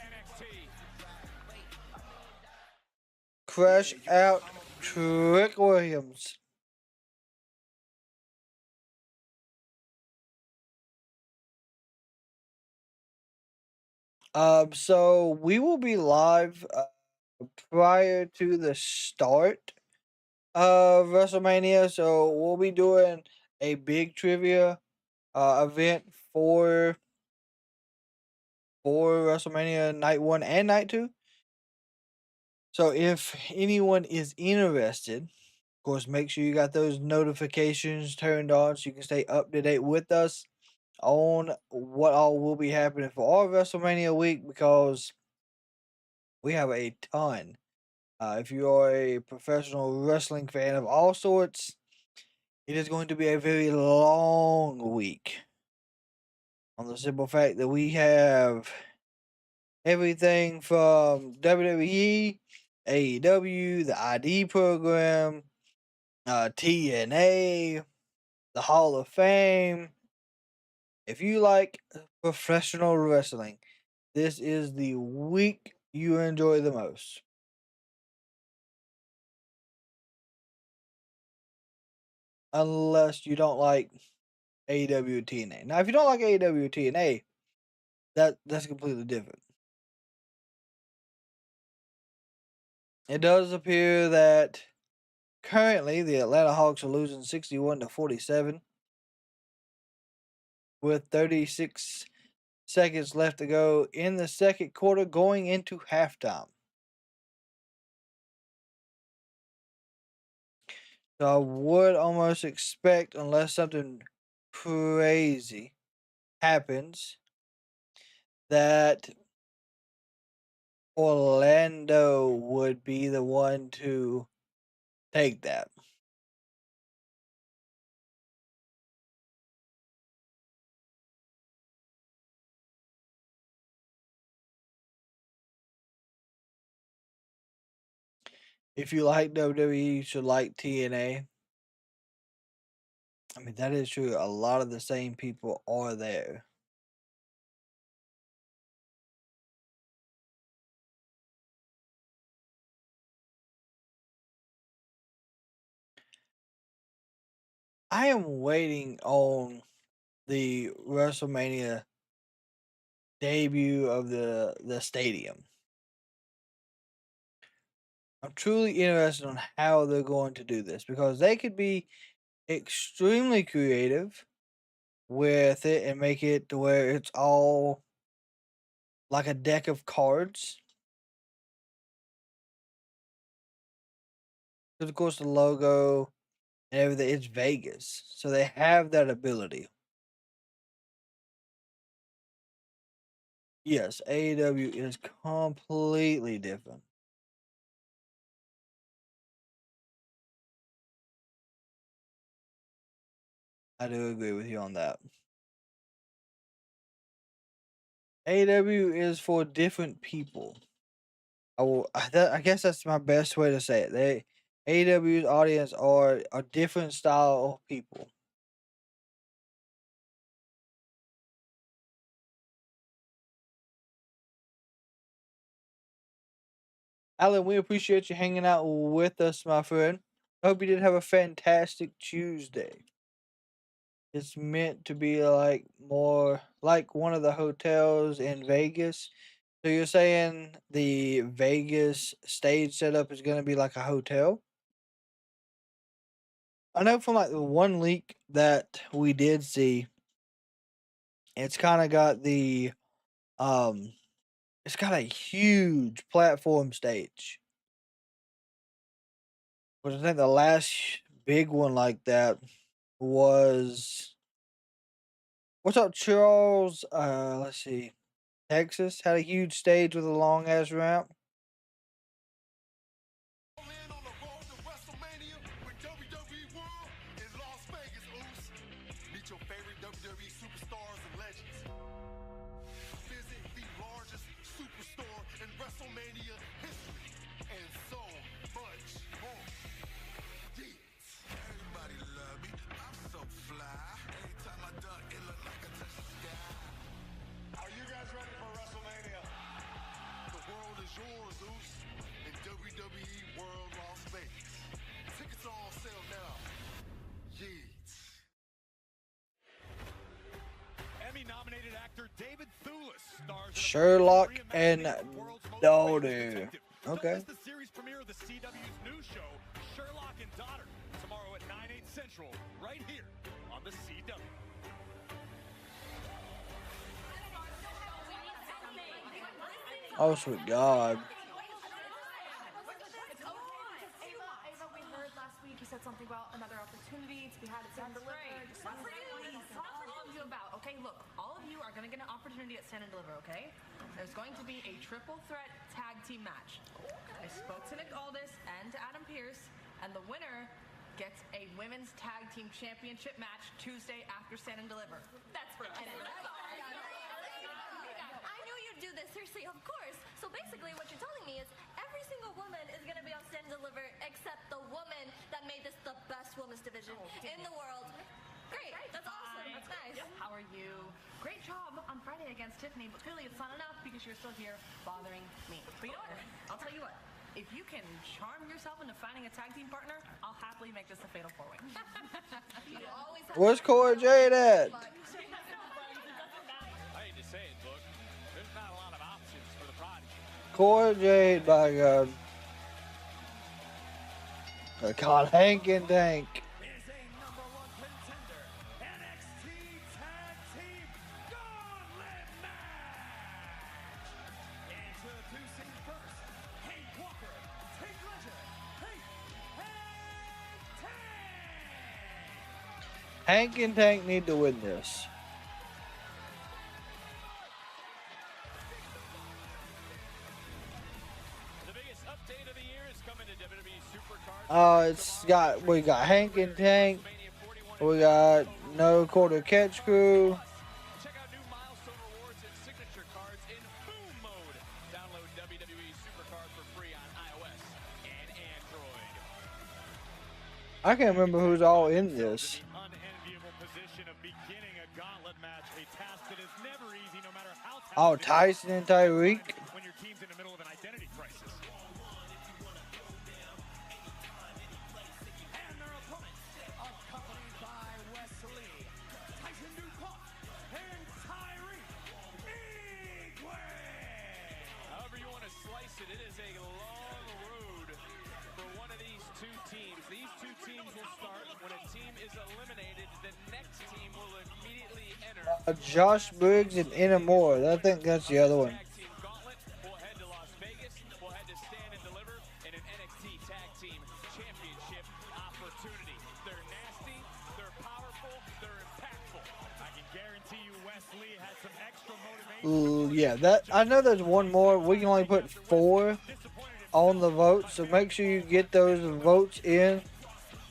Crash Out Trick Williams. So we will be live prior to the start of WrestleMania. So we'll be doing a big trivia event for WrestleMania Night 1 and Night 2. So if anyone is interested, of course, make sure you got those notifications turned on so you can stay up to date with us on what all will be happening for our WrestleMania week, because we have a ton. If you are a professional wrestling fan of all sorts, it is going to be a very long week. On the simple fact that we have everything from WWE, AEW, the ID program, TNA, the Hall of Fame. If you like professional wrestling, this is the week you enjoy the most. Unless you don't like AEW TNA. Now, if you don't like AEW TNA, that's completely different. It does appear that currently the Atlanta Hawks are losing 61-47 with 36 seconds left to go in the second quarter, going into halftime. So I would almost expect, unless something crazy happens, that Orlando would be the one to take that. If you like WWE, you should like TNA. I mean, that is true. A lot of the same people are there. I am waiting on the WrestleMania debut of the stadium. I'm truly interested on how they're going to do this because they could be extremely creative with it and make it to where it's all like a deck of cards. Because of course the logo and everything, it's Vegas, so they have that ability. Yes, AEW is completely different. I do agree with you on that. AEW is for different people. I guess that's my best way to say it. AEW's audience are a different style of people. Alan, we appreciate you hanging out with us, my friend. I hope you did have a fantastic Tuesday. It's meant to be like more like one of the hotels in Vegas. So you're saying the Vegas stage setup is going to be like a hotel? I know from like the one leak that we did see, it's kind of got um it's got a huge platform stage. But I think the last big one like that was what's up, Charles? Let's see. Texas had a huge stage with a long ass ramp. In on the road to WrestleMania with WWE World in Las Vegas, oops. Meet your favorite WWE superstars and legends. Visit the largest superstore in WrestleMania history. And so much more. Yes. Everybody love me. I'm so fly. Anytime I duck, it look like I touch the sky. Are you guys ready for WrestleMania? The world is yours, Zeus. In WWE World Las Vegas. Tickets are on sale now. Yeets. Emmy-nominated actor David Thewlis stars in a Sherlock and reimagining of the world's most Daughter. famous detective. Don't Okay. miss the series premiere of the CW's new show, Sherlock and Daughter, tomorrow at 9/8 Central, right here on the CW. Oh, sweet God. Ava, we heard last week you said something about another opportunity to be had at Stand and Deliver. What for you? What are you about? Okay, look, all of you are going to get an opportunity at Stand and Deliver, okay? There's going to be a triple threat tag team match. I spoke to Nick Aldis and to Adam Pearce, and the winner gets a women's tag team championship match Tuesday after Stand and Deliver. That's for us. I knew you'd do this, seriously, of course. So basically what you're telling me is every single woman is going to be on Stand and Deliver except the woman that made this the best women's division in the world. Great, that's awesome, that's nice. How are you? Great job on Friday against Tiffany, but clearly it's not enough because you're still here bothering me. But you know what? I'll tell you what. If you can charm yourself into finding a tag team partner, I'll happily make this a fatal four-way. Where's Cora Jade at? I hate to say it, Book. There's not a lot of options for the Prodigy. Cora Jade, by God. I called Hank and Dank. Is a number one contender, NXT Tag Team Gauntlet match. Introducing first, Hank Walker, Tank Legend, Hank and Tank need to win this. The biggest update of the year is coming to WWE Supercard. We got Hank and Tank. We got No Quarter Catch Crew. Check out new milestone rewards and signature cards in boom mode. Download WWE Supercard for free on iOS and Android. I can't remember who's all in this. The unenviable position of beginning a gauntlet match, a task that is never easy no matter how Oh, talented Tyson and Tyreek. when your team's in the middle of an identity crisis. And their opponents, accompanied by Josh Briggs and Inna Moore. I think that's the other one. Tag team Gauntlet will head to Las Vegas. Will head to Stand and Deliver in an NXT Tag Team Championship opportunity. They're nasty, they're powerful, they're impactful. I can guarantee you Wesley has some extra motivation. Yeah, that I know there's one more. We can only put 4 on the vote, so make sure you get those votes in.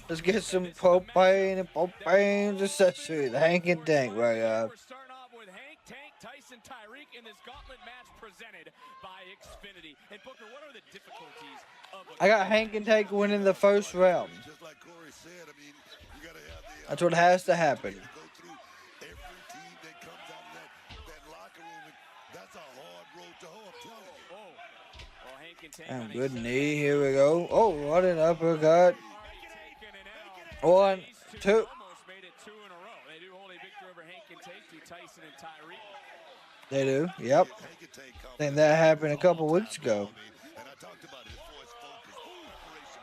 Let's get some propane and propane accessories. Hank and Tank, right? We're starting off with Hank, Tank, Tyson, Tyreek in this gauntlet match presented by Xfinity. And Booker, what are the difficulties of I got Hank and Tank winning the first round. Just like Corey said, I mean, you gotta have the That's what has to happen. go through every team that comes out of that locker room. That's a hard road to hoe, I'm telling you. Oh, well, Hank and Tank And on good a knee. Here we go. Oh, what an uppercut. 1, 2. almost made it 2 in a row. They do hold a victory over Hank and Tank to Tyson and Tyreek. They do. Yep. I think that happened a couple weeks ago. And I talked about it as far as focus.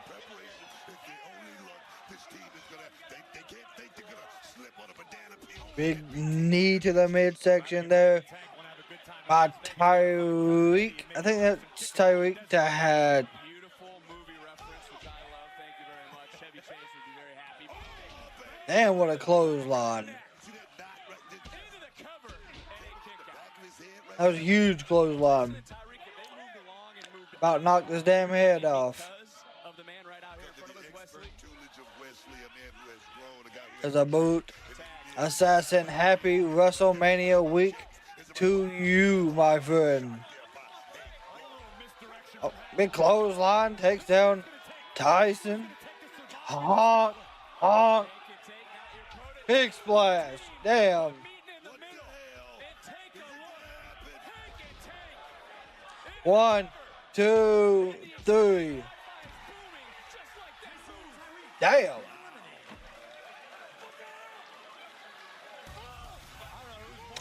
Preparation is the only look this team is gonna. They can't think they're gonna slip on a banana peel. Big knee to the midsection there by Tyreek. I think that's Tyreek that had. Beautiful movie reference, which I love. Thank you very much. Chevy Chase would be very happy. Damn, what a clothesline. Into the cover and a kick out. That was a huge clothesline. Tyreek, if they moved along and moved About knocked his damn head off. because of the man right out here in front of us, Wesley. Tutelage of Wesley, a man who has grown, a guy who There's a boot. Assassin, happy WrestleMania week to you, my friend. Oh, big clothesline takes down Tyson. Honk, honk. Big splash. Damn. One, 2, 3. Damn.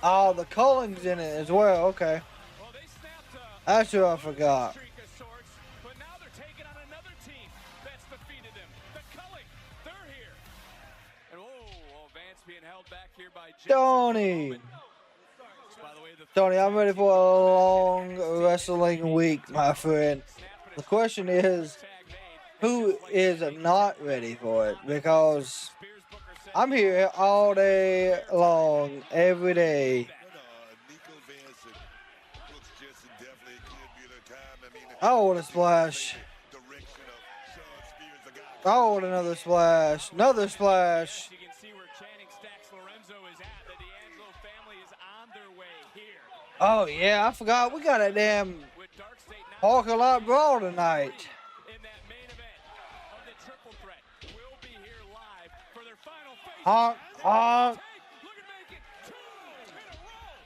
Oh, the Culling's in it as well. Okay. Well, they snapped That's who I forgot. streak of sorts, but now they're taking on another team that's defeated them. The Culling, they're here. And Vance being held back here by Jensen for the Tony. moment. By the way, the Tony, I'm ready for a long wrestling week, my friend. The question is, who is not ready for it? Because I'm here all day long, every day. Nico Vance and Brooks Jensen definitely could be their time. I mean, Oh, what a splash. direction of Sean Spears, the guy. Oh, what another splash. Another splash. you can see where Channing Stacks Lorenzo is at. The D'Angelo family is on their way here. Oh, yeah, I forgot. We got a damn With Dark State now parking lot brawl tonight. in that main event of the triple threat. We'll be here live for their final face. Honk, honk. Look at make it 2 in a row.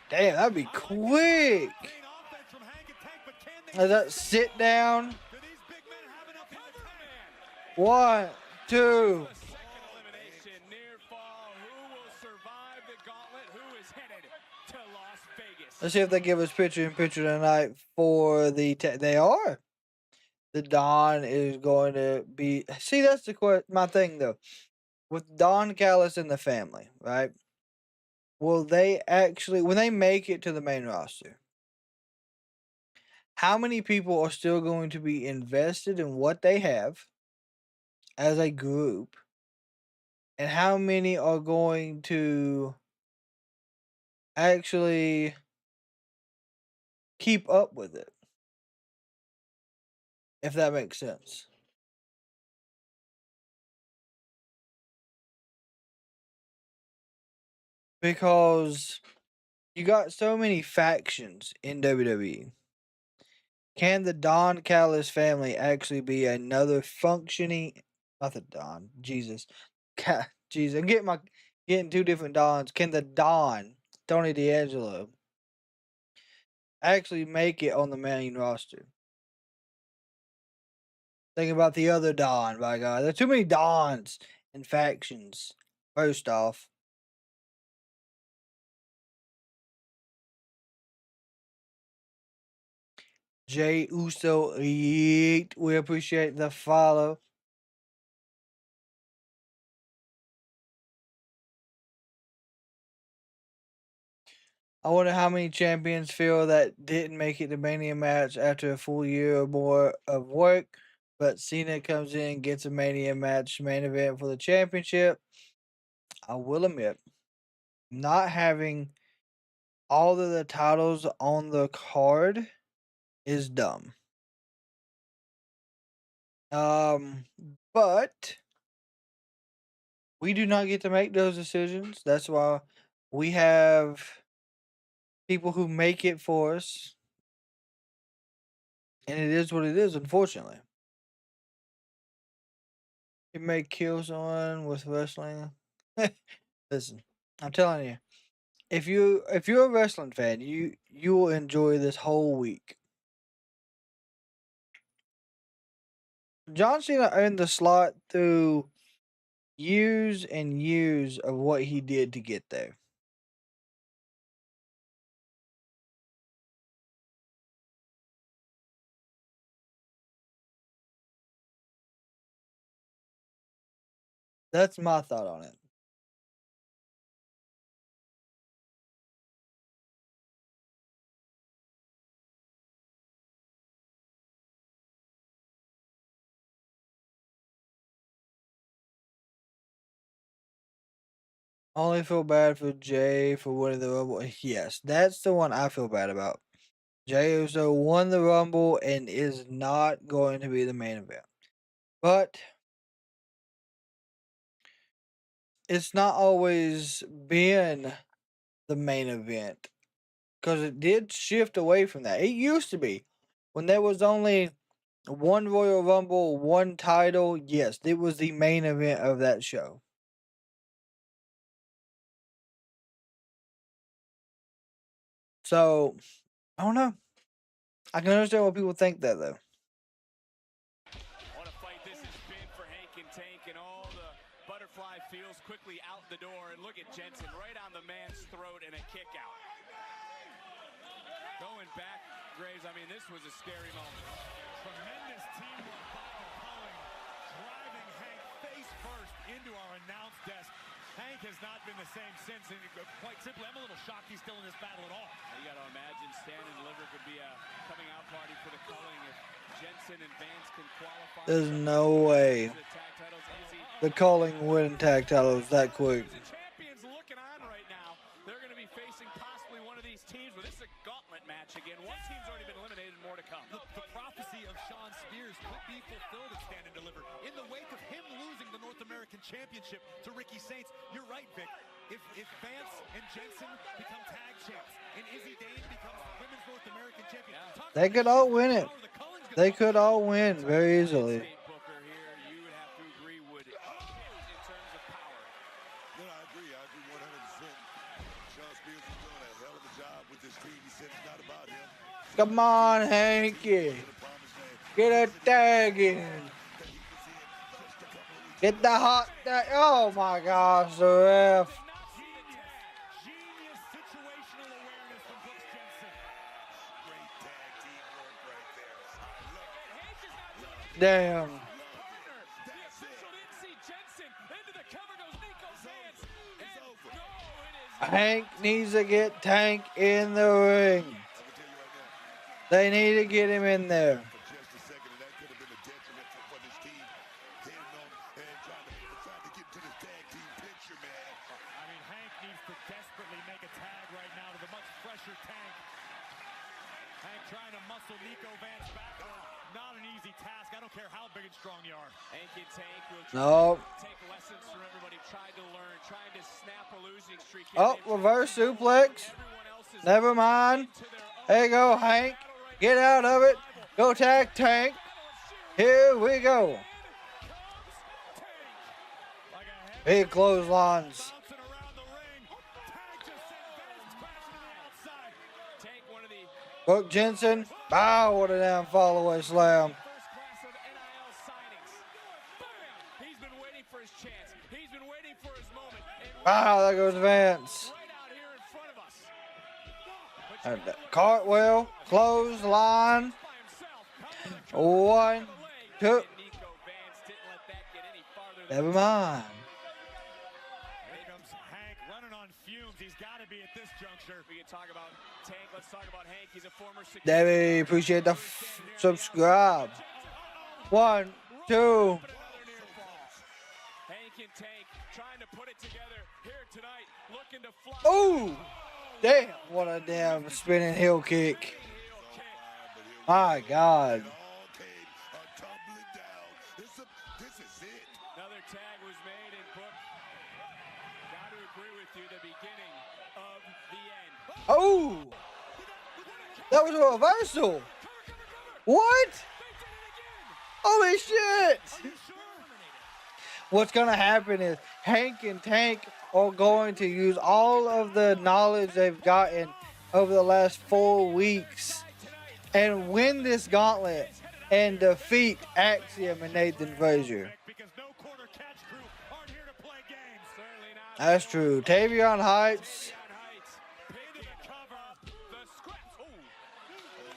Damn, that'd be quick. Offense from Hank and Tank, but can they Does that sit down? do these big men have enough in the tank? 1, 2. Second elimination, near fall. Who will survive the gauntlet? Who is headed to Las Vegas? Let's see if they give us picture tonight for the. They are. The Don is going to be. See, that's my thing though. With Don Callis and the family, right? Will they actually, when they make it to the main roster, how many people are still going to be invested in what they have as a group? And how many are going to actually keep up with it? If that makes sense. Because you got so many factions in WWE. Can the Don Callis family actually be another functioning? Not the Don, Jesus, Jesus. I'm getting 2 different Dons. Can the Don Tony D'Angelo actually make it on the main roster? Think about the other Don, by God. There's too many Dons and factions. First off. Jay Uso, we appreciate the follow. I wonder how many champions feel that didn't make it to Mania match after a full year or more of work, but Cena comes in, gets a Mania match main event for the championship. I will admit, not having all of the titles on the card is dumb. But we do not get to make those decisions. That's why we have people who make it for us. And it is what it is, unfortunately. It may kill someone with wrestling. Listen, I'm telling you, if you're a wrestling fan, you will enjoy this whole week. John Cena earned the slot through years and years of what he did to get there. That's my thought on it. I only feel bad for Jay for winning the Rumble. Yes, that's the one I feel bad about. Jey Uso won the Rumble and is not going to be the main event. But it's not always been the main event because it did shift away from that. It used to be when there was only one Royal Rumble, one title. Yes, it was the main event of that show. So, I don't know. I can understand why people think that, though. What a fight this has been for Hank and Tank, and all the butterfly feels quickly out the door. And look at Jensen right on the man's throat and a kick out. Going back, Graves, I mean, this was a scary moment. Tremendous teamwork by Culling, driving Hank face first into our announce desk. Hank has not been the same since, and quite simply, I'm a little shocked he's still in this battle at all. You got to imagine Stan and Liver could be a coming out party for the Culling if Jensen and Vance can qualify. There's no way the Culling win tag titles that quick. The champions looking on right now. They're going to be facing possibly one of these teams, but this is a gauntlet match again. One team's already been eliminated, more to come. The prophecy of Sean Spears could be fulfilled at Stand and Deliver. In the wake of him losing the North American Championship to Ricky Saints, you're right, Vic. If Vance and Jensen become tag champs and Izzy Dane becomes Women's North American champion, they could all win it. They could all win very easily. Booker here, you would have to agree, would in terms of power. No, I agree 100%. Sean Spears is doing a hell of a job with this team. He said it's not about him. Come on, Hanky. Get a tag in. Get the hot tag. Oh my gosh, the ref. Genius situational awareness from Brooks Jensen. Great tag team work right there. I love it. Damn. The official didn't see Jensen. Into the cover goes Nico's hands. It's over. No, it is. Hank needs to get Tank in the ring. I can tell you right now, They need to get him in there. for just a second, and that could have been a detriment for this team. Heading on and trying to get to this tag team picture, man. I mean, Hank needs to desperately make a tag right now to the much fresher Tank. Hank trying to muscle Nico Vance backward. Not an easy task. I don't care how big and strong you are. Hank and Tank will Nope. take lessons from everybody, tried to learn, trying to snap a losing streak. Oh, reverse suplex. Everyone else is Never mind. into their own There you go, Hank. Get out of it. Go tag Tank. Here we go. Big clotheslines. Bouncing around the ring. Tank just sent Vance crashing to the outside. Tank, one of the Brooke Jensen. Bow, what a down fall away slam. first class of NIL signings. Bam! He's been waiting for his chance. He's been waiting for his moment. And Wow, there goes Vance. right out here in front of us. But And cartwheel, clothesline. by himself. 1, 2. Nico Vance didn't let that get any farther than Never mind. Here comes Hank running on fumes. He's got to be at this this juncture. We can talk about Tank. Let's talk about Hank. He's a former Debbie, appreciate the subscribe. 1, 2. Hank and Tank trying to put it together here tonight, looking to fly. Oh, damn! What a damn spinning heel kick. My God. Another tag was made and booked. Got to agree with you, the beginning of the end. Oh, that was a reversal. What? Holy shit! What's gonna happen is Hank and Tank are going to use all of the knowledge they've gotten over the last 4 weeks and win this gauntlet and defeat Axiom and Nathan Frazier. That's true. Tavion Heights.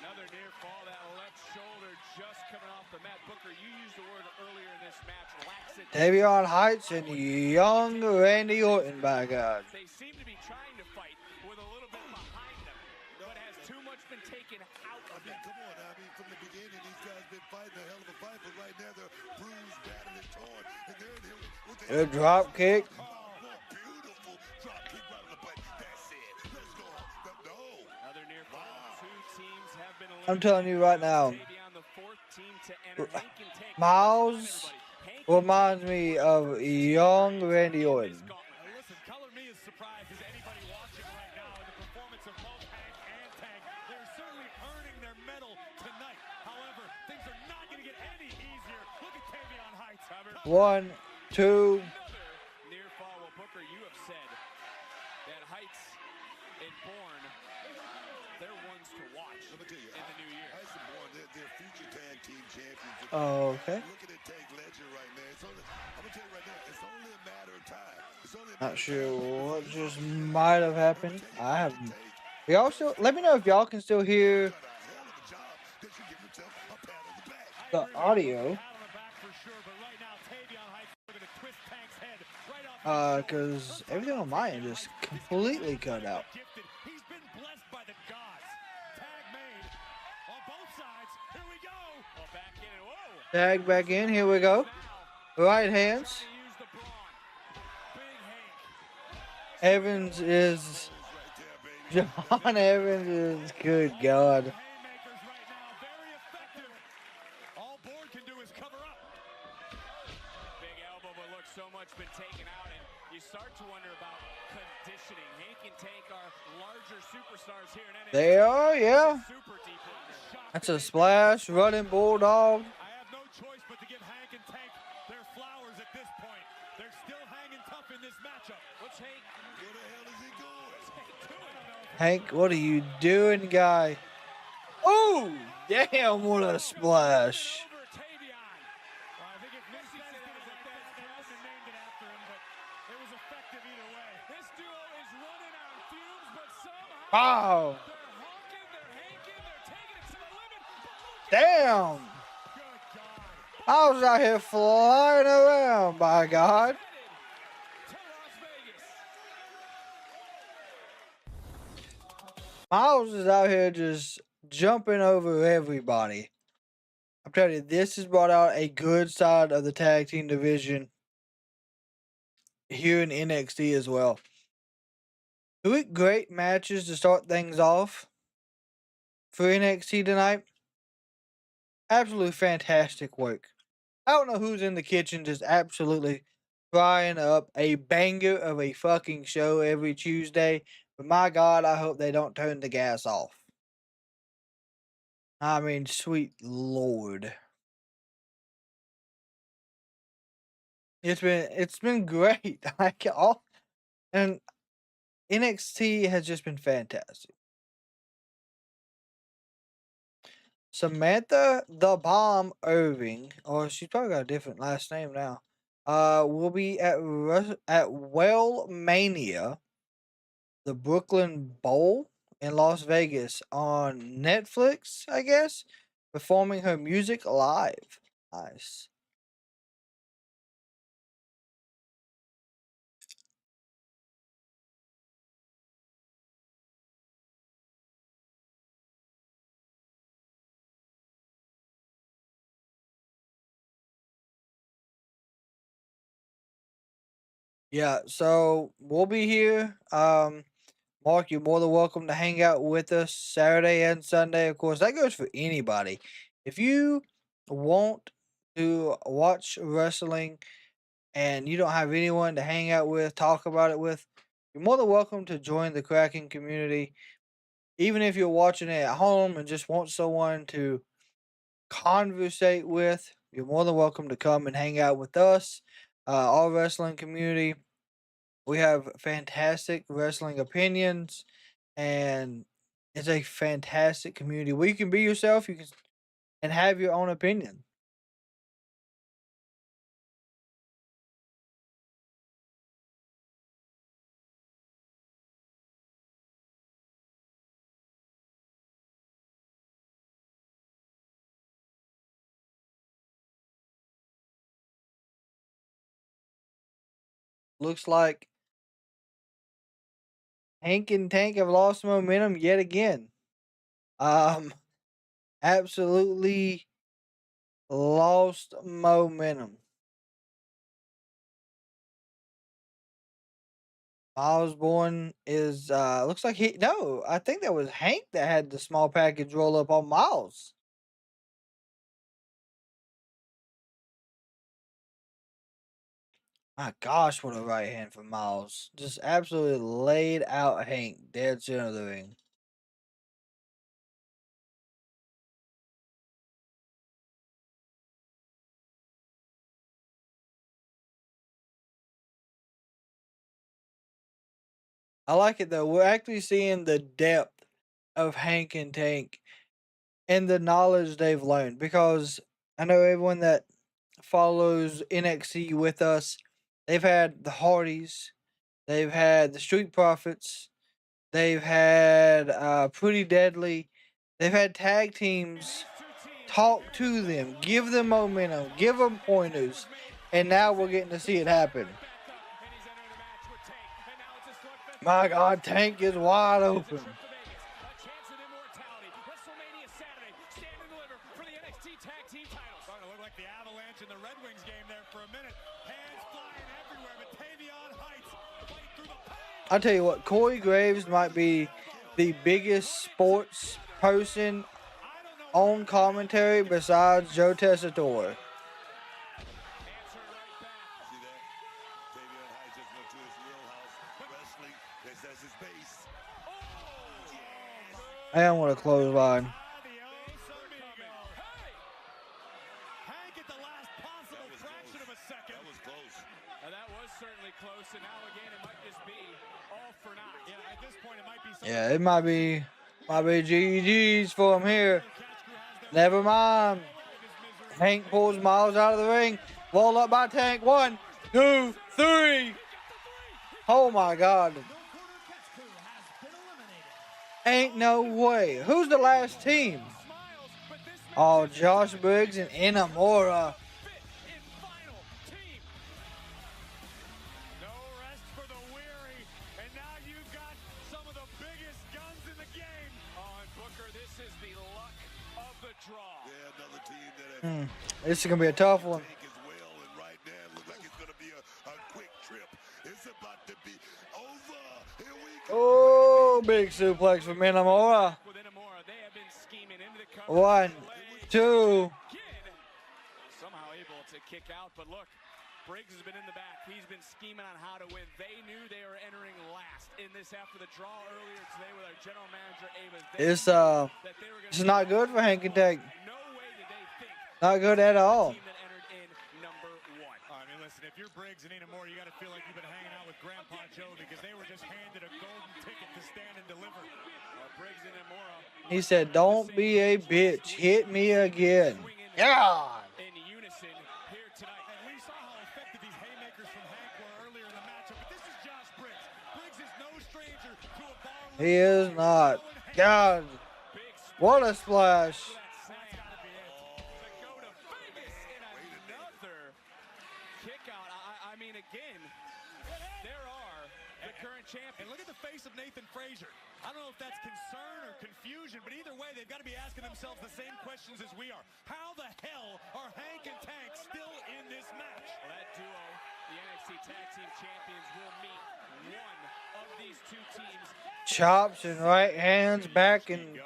Another near fall, that left shoulder just coming off the mat. Booker, you used the word earlier in this match, laxity. Tavion Heights and young Randy Orton, by God. They seem to be trying to fight with a little bit behind them, but has too much been taken out of them. Come on, I mean, from the beginning, these guys been fighting a hell of a fight, but right now they're bruised, battered, and torn. And they're in here with A drop kick. beautiful drop kick right on the butt. That's it. Let's go. No. Another near fall. Two teams have been eliminated. I'm telling you right now, Tavion, the fourth team to enter. Hank and Tank. Miles reminds me of young Randy Orton. Listen, color me as surprised as anybody watching right now in the performance of both Hank and Tank. They're certainly earning their medal tonight. However, things are not going to get any easier. Look at Tavion Heights. 1, 2. Near fall. Well, Booker, you have said that Heights and Bourne, they're ones to watch Let me tell you, in the new year. Heights and Bourne, they're future tag team champions. Okay. Looking at Tank Legend right now. I'm going to tell you right now, it's only a matter of time. It's only a matter Not of sure time. what just might have happened. I haven't. Y'all still, let me know if y'all can still hear the audio. Because everything on my end just completely cut out. He's been blessed by the gods. Tag made on both sides. Here we go. Well, back in and whoa. Tag back in. Here we go. Right hands. Use the brawn. Big Hank. Evans is. John Evans is. Good God. Haymakers right now, very effective. All Bourne can do is cover up. Big elbow, but look, so much been taken out, and you start to wonder about conditioning. Hank and Tank are larger superstars here in NXT. They are, yeah. Super deep in the shot. That's a splash. Running Bulldog. I have no choice but to give Hank and Tank their flowers at this point. They're still hanging tough in this matchup. What's Hank? Where the hell is he going? What's Hank doing? Hank, what are you doing, guy? Oh, damn, what a splash. Over Tavion. Well, I think if Vince said it was a best and named it after him, but it was effective either way. This duo is running on fumes, but somehow Wow. they're honking, they're hanking, they're taking it to the limit. Damn. Good God. I was out here flying around, by God. Headed to Las Vegas. Miles is out here just jumping over everybody. I'm telling you, this has brought out a good side of the tag team division here in NXT as well. 3 great matches to start things off for NXT tonight. Absolutely fantastic work. I don't know who's in the kitchen just absolutely frying up a banger of a fucking show every Tuesday. But my God, I hope they don't turn the gas off. I mean, sweet Lord. It's been great. And NXT has just been fantastic. Samantha the Bomb Irving, or she's probably got a different last name now. Will be at Wellmania, the Brooklyn Bowl in Las Vegas on Netflix, I guess, performing her music live. Nice. Yeah, so we'll be here. Mark, you're more than welcome to hang out with us Saturday and Sunday. Of course, that goes for anybody. If you want to watch wrestling and you don't have anyone to hang out with, talk about it with, you're more than welcome to join the Kraken community. Even if you're watching it at home and just want someone to conversate with, you're more than welcome to come and hang out with us, our wrestling community. We have fantastic wrestling opinions, and it's a fantastic community where you can be yourself. You can and have your own opinion. Looks like Hank and Tank have lost momentum yet again. Um, Absolutely lost momentum. Miles Bourne is looks like he no, I think that was Hank that had the small package roll up on Miles. My gosh, what a right hand for Miles. Just absolutely laid out Hank dead center of the ring. I like it though. We're actually seeing the depth of Hank and Tank and the knowledge they've learned because I know everyone that follows NXT with us, they've had the Hardys, they've had the Street Profits, they've had Pretty Deadly, they've had tag teams talk to them, give them momentum, give them pointers, and now we're getting to see it happen. My God, Tank is wide open. Look like the Avalanche and the Red Wings game there for a minute. Hands flying everywhere, but Tavion Heights fighting through the pain. I'll tell you what, Corey Graves might be the biggest sports person on commentary besides Joe Tessitore. I don't want to close line. Yeah, it might be GG's for him here. Never mind. Hank pulls Miles out of the ring. Wall up by Tank. 1, 2, 3. Oh my God. Ain't no way. Who's the last team? Oh, Josh Briggs and Inamura. This is going to be a tough one. Oh, big suplex from Inamura. 1, 2. Somehow able to kick out, but look, Briggs has been in the back. He's been scheming on how to win. They knew they were entering last in this after the draw earlier today with our general manager, Ava. This is not good for Hank and Tank. Not good at all. I mean, listen, if you're Briggs and Inamura, you got to feel like you've been hanging out with Grandpa Joe because they were just handed a golden ticket to stand and deliver. Briggs and Inamura. He said, "Don't be a bitch. Hit me again." Yeah. In unison here tonight. And we saw how effective these haymakers from Hank were earlier in the matchup, but this is Josh Briggs. Briggs is no stranger to a ball. He is not. God. What a splash. Again, there are the current champions. And look at the face of Nathan Frazier. I don't know if that's concern or confusion, but either way, they've got to be asking themselves the same questions as we are. How the hell are Hank and Tank still in this match? Well, that duo The NXT Tag Team Champions will meet one of these two teams. Chops and right hands back and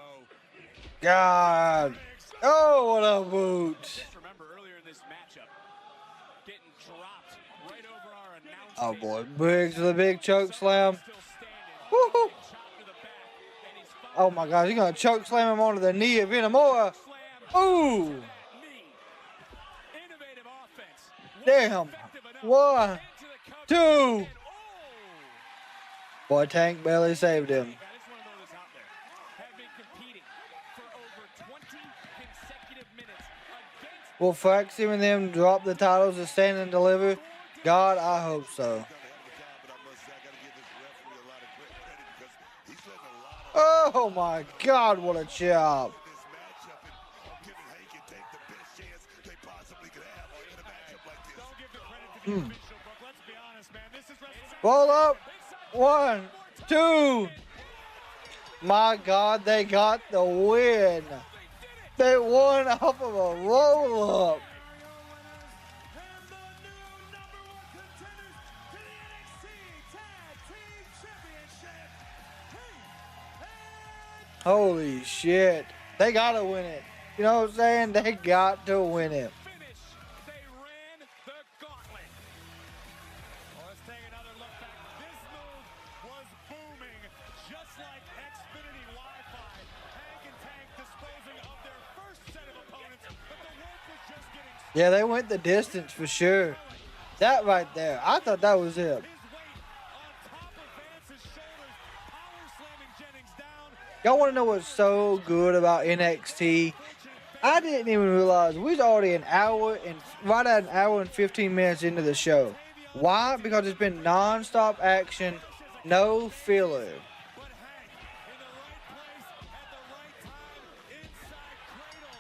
God. Oh, what a boot. Just remember earlier in this matchup, getting dropped right over our announce Oh table. boy, Briggs with a big choke slam. Woo-hoo. Oh my God, he's gonna choke slam him onto the knee of Inamura. Ooh. Innovative offense. Damn. 1, 2. Boy, Tank barely saved him. I just want to know this out there. Have been competing for over 20 consecutive minutes against. Will Fraxim and them drop the titles to Stand and Deliver? God, I hope so. Oh my God, what a chop. Roll up. 1, 2. My God, they got the win. They won off of a roll up. Holy shit. They gotta win it. You know what I'm saying? They got to win it. They ran the gauntlet. Well, let's take another look back. This move was booming, just like Xfinity Wi-Fi. Hank and Tank disposing of their first set of opponents, but the work was just getting started. Yeah, they went the distance for sure. That right there. I thought that was it. His weight on top of Vance's shoulders, power slamming Jennings down. Y'all want to know what's so good about NXT? I didn't even realize we was already right at an hour and 15 minutes into the show. Why? Because it's been non-stop action, no filler. But Hank in the right place at the right time inside Cradle.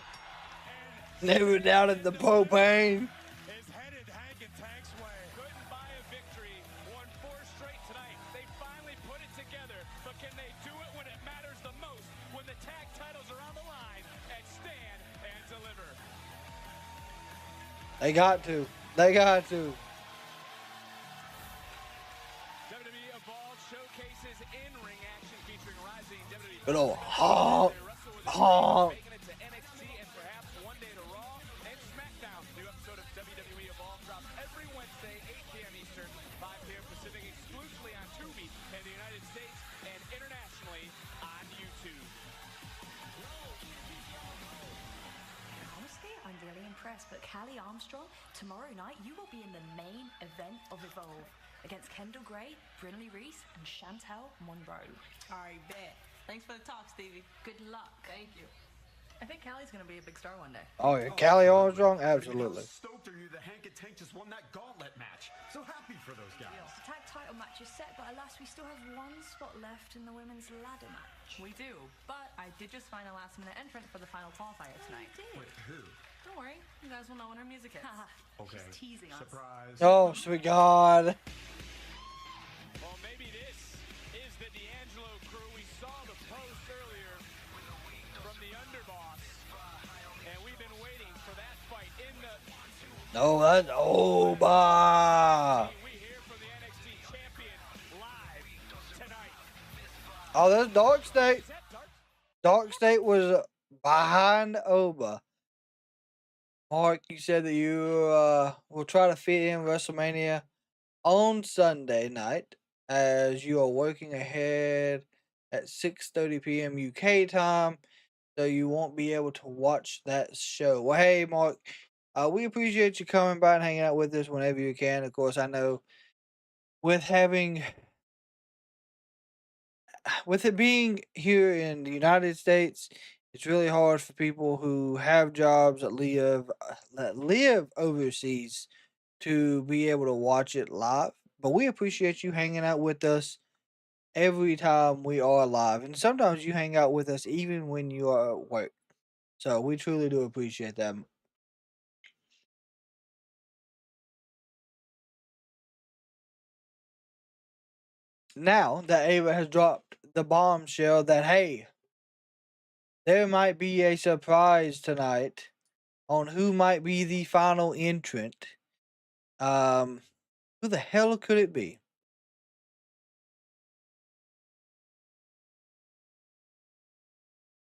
And Never doubted the propane. is headed Hank and Tank's way. Couldn't buy a victory. Won 4 straight tonight. They finally put it together. But can they do it when it matters the most? When the tag titles are on the line and Stand and Deliver. They got to. They got to. WWE Evolve showcases in-ring action featuring rising WWE. Good old honk. They wrestle with Honk. making it to NXT and perhaps one day to Raw and SmackDown. New episode of WWE Evolve drops every Wednesday, 8 p.m. Eastern, 5 p.m. Pacific, exclusively on Tubi in the United States and internationally on YouTube. Honestly, I'm really impressed. But Callie Armstrong, tomorrow night you will be in the main event of Evolve against Kendall Gray, Brinley Reese, and Chantel Monroe. I bet. Thanks for the talk, Stevie. Good luck. Thank you. I think Callie's gonna be a big star one day. Oh yeah, Callie Armstrong, absolutely. How stoked are you that Hank and Tank just won that gauntlet match? So happy for those guys. The tag title match is set, but alas, we still have one spot left in the women's ladder match. We do, but I did just find a last-minute entrant for the final qualifier tonight. With who? Don't worry, you guys will know when her music hits. Okay. She's teasing us. Surprise. Oh, sweet God. Well, maybe this is the D'Angelo crew. We saw the post earlier from the underboss, and we've been waiting for that fight in the. No, that's over. We hear from the NXT champion live tonight. Oh, that's Dark State. Is that Dark? Dark State was behind Oba. Mark, you said that you will try to fit in WrestleMania on Sunday night as you are working ahead at 6:30 p.m. UK time, so you won't be able to watch that show. Well, hey, Mark, we appreciate you coming by and hanging out with us whenever you can. Of course, I know with it being here in the United States, it's really hard for people who have jobs that live overseas to be able to watch it live. But we appreciate you hanging out with us every time we are live, and sometimes you hang out with us even when you are at work. So we truly do appreciate that. Now that Ava has dropped the bombshell that hey, there might be a surprise tonight on who might be the final entrant. Who the hell could it be?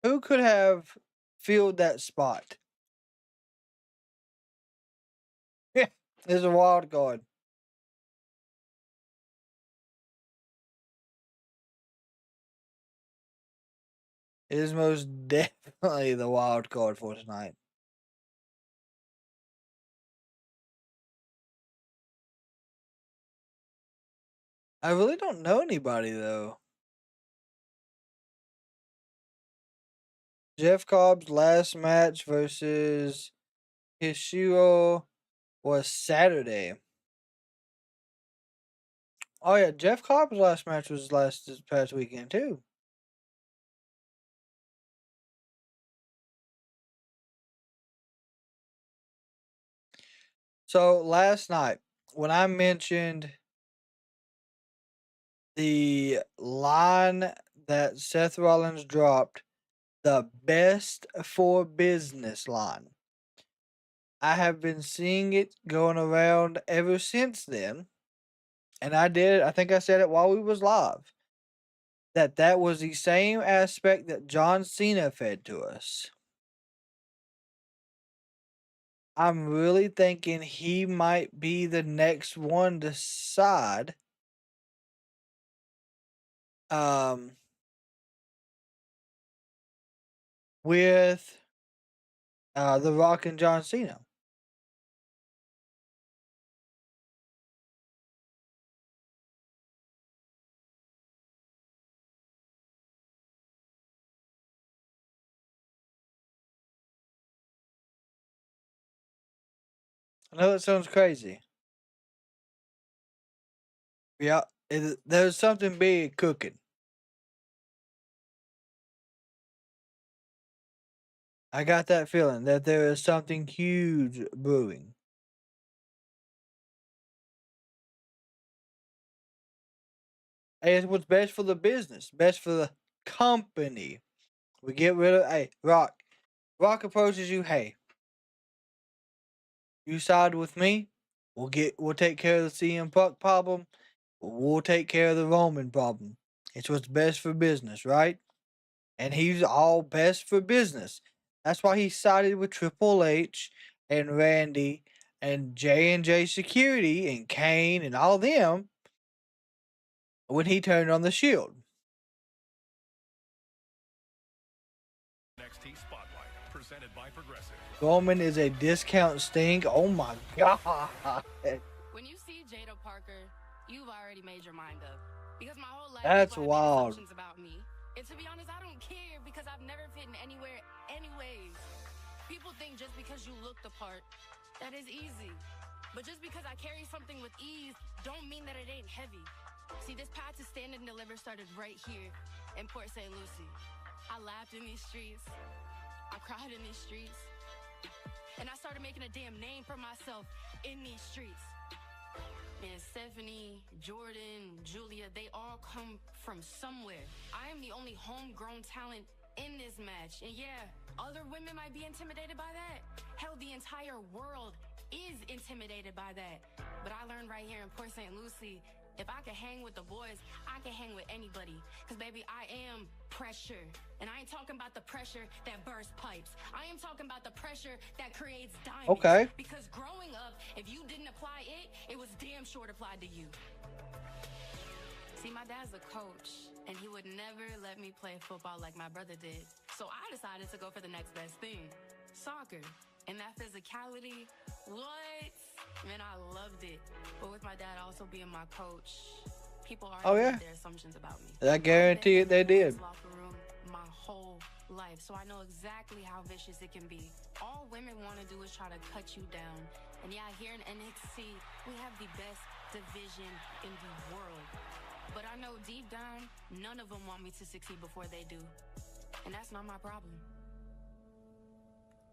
Who could have filled that spot? Yeah, there's a wild card. It is most definitely the wild card for tonight. I really don't know anybody though. Jeff Cobb's last match versus Hishiro was Saturday. Oh yeah, Jeff Cobb's last match was this past weekend too. So last night, when I mentioned the line that Seth Rollins dropped, the best for business line, I have been seeing it going around ever since then. And I think I said it while we was live. That was the same aspect that John Cena fed to us. I'm really thinking he might be the next one to side. With The Rock and John Cena. I know it sounds crazy. Yeah, there's something big cooking. I got that feeling that there is something huge brewing. Hey, it's what's best for the business, best for the company. We get rid of, hey, Rock. Rock approaches you, hey, you side with me, we'll take care of the CM Punk problem, we'll take care of the Roman problem. It's what's best for business, right? And he's all best for business. That's why he sided with Triple H and Randy and J&J Security and Kane and all them when he turned on the Shield. NXT Spotlight, presented by Progressive. Roman is a discount stink. Oh my god. When you see Jada Parker, you've already made your mind up. Because my whole life That's people have wild. made assumptions about me. And to be honest, I don't care because I've never fit in anywhere anyways. People think just because you look the part, that is easy. But just because I carry something with ease, don't mean that it ain't heavy. See, this path to stand and deliver started right here in Port St. Lucie. I laughed in these streets. I cried in these streets. And I started making a damn name for myself in these streets. Man, Stephanie, Jordan, Julia, they all come from somewhere. I am the only homegrown talent in this match. And yeah, other women might be intimidated by that. Hell, the entire world is intimidated by that. But I learned right here in Port St. Lucie, if I can hang with the boys, I can hang with anybody. Because, baby, I am pressure. And I ain't talking about the pressure that bursts pipes. I am talking about the pressure that creates diamonds. Okay. Because growing up, if you didn't apply it, it was damn sure applied to you. See, my dad's a coach, and he would never let me play football like my brother did. So I decided to go for the next best thing, soccer. And that physicality, what? Man, I loved it. But with my dad also being my coach, people already made their assumptions about me. I guarantee it they did. Locker room my whole life, so I know exactly how vicious it can be. All women want to do is try to cut you down. And yeah, here in NXT, we have the best division in the world. But I know deep down, none of them want me to succeed before they do. And that's not my problem.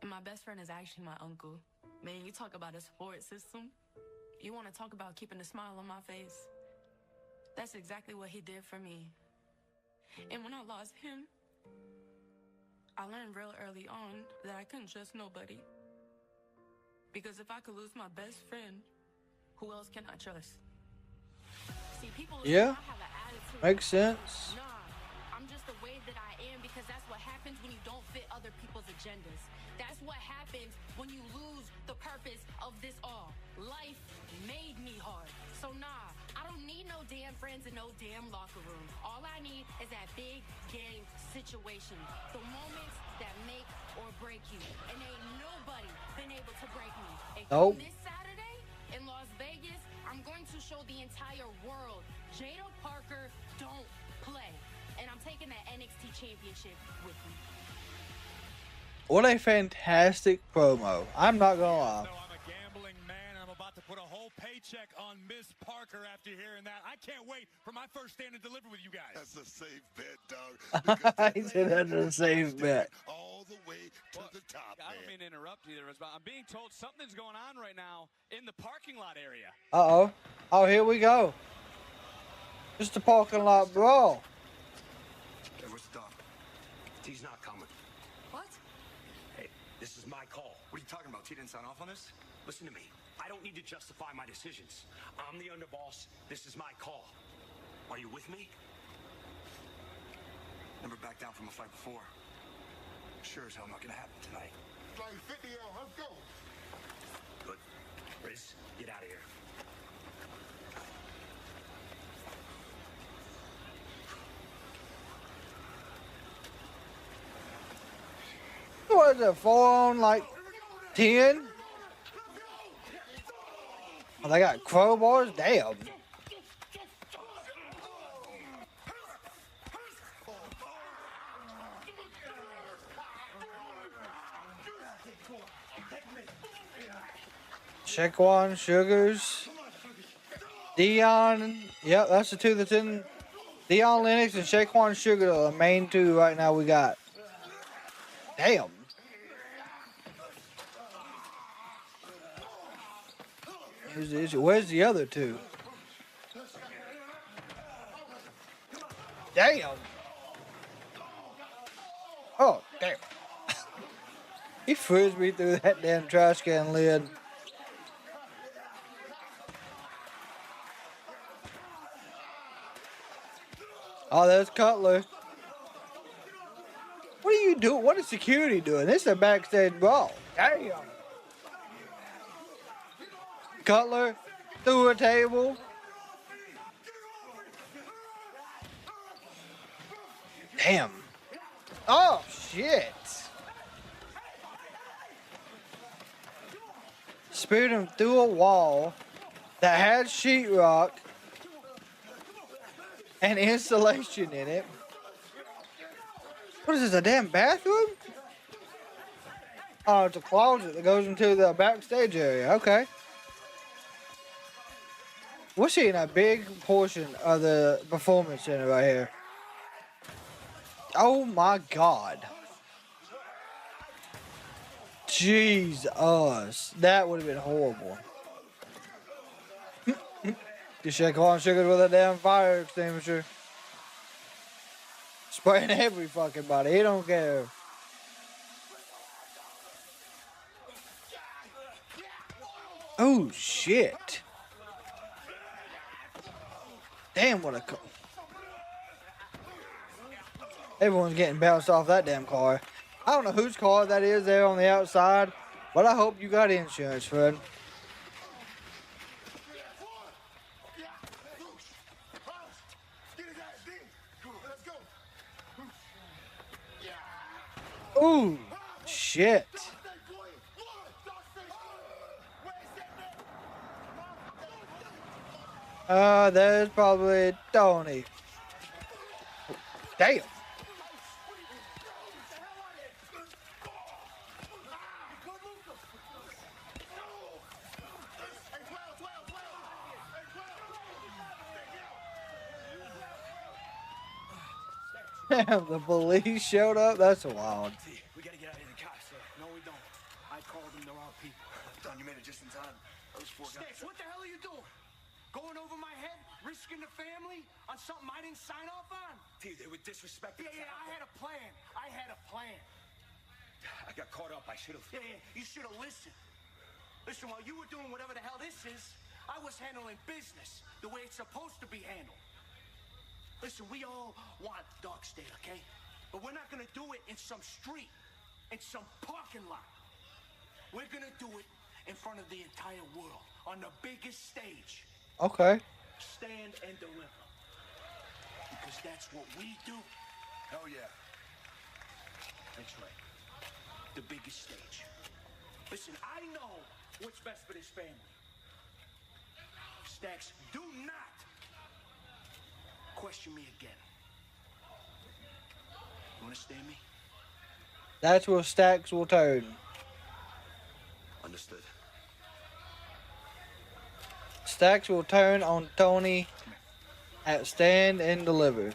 And my best friend is actually my uncle. Man, you talk about a support system. You want to talk about keeping a smile on my face. That's exactly what he did for me. And when I lost him, I learned real early on that I couldn't trust nobody. Because if I could lose my best friend, who else can I trust? See, people Yeah, I have an attitude. makes sense. Nah, I'm just the way that I am because that's what happens when you don't fit other people's agendas. That's what happens when you lose the purpose of this all. Life made me hard. So nah, I don't need no damn friends in no damn locker room. All I need is that big game situation. The moments that make or break you. And ain't nobody been able to break me. And Nope. this Saturday in Las Vegas, I'm going to show the entire world Jada Parker don't play. And I'm taking that NXT championship with me. What a fantastic promo. I'm not gonna lie. So I'm a gambling man. I'm about to put a whole paycheck on Miss Parker after hearing that. I can't wait for my first stand and deliver with you guys. That's a safe bet, dog. He said that's a safe bet. All the way to the top, I don't mean to interrupt either, but I'm being told something's going on right now in the parking lot area. Uh-oh. Oh, here we go. Just a parking lot brawl. Everyone stop. T's not coming. What? Hey, this is my call. What are you talking about? T didn't sign off on this? Listen to me. I don't need to justify my decisions. I'm the underboss. This is my call. Are you with me? Never backed down from a fight before. Sure as hell not gonna happen tonight. Like 50 let's go. Good. Riz, get out of here. What is it, 4 on like 10? Oh, they got crowbars? Damn. Shaquan Sugars. Dion. Yep, that's the two that's in. Dion Lennox and Shaquan Sugar are the main two right now we got. Damn. Where's the other two? Damn. Oh, damn. He frisbeed through that damn trash can lid. Oh, there's Cutler. What are you doing? What is security doing? This is a backstage brawl. Damn. Cutler through a table. Damn. Oh, shit. Speared him through a wall that had sheetrock and insulation in it. What is this, a damn bathroom? Oh, it's a closet that goes into the backstage area. Okay. We're seeing a big portion of the performance center right here. Oh my God. Jesus. That would have been horrible. You shake on sugar with a damn fire extinguisher. Spraying every fucking body. He don't care. Oh shit. Damn, what a car. Everyone's getting bounced off that damn car. I don't know whose car that is there on the outside, but I hope you got insurance, Fred. Ooh, shit. There's probably Tony. Damn. Damn, the police showed up? That's wild. We gotta get out of the car, sir. No, we don't. I called them. They're our people. Don, you made it just in time. Those four guys. What the hell are you doing? Going over my head? Risking the family? On something I didn't sign off on? T, they were disrespecting. Yeah, I had a plan. I got caught up. I should have. Yeah, you should have listened. Listen, while you were doing whatever the hell this is, I was handling business the way it's supposed to be handled. Listen, we all want dog state, okay? But we're not gonna do it in some street, in some parking lot. We're gonna do it in front of the entire world, on the biggest stage. Okay. Stand and deliver. Because that's what we do. Hell yeah. That's right. The biggest stage. Listen, I know what's best for this family. Stacks, do not question me again. You understand me? That's where Stacks will turn. Understood. Stacks will turn on Tony at Stand and Deliver.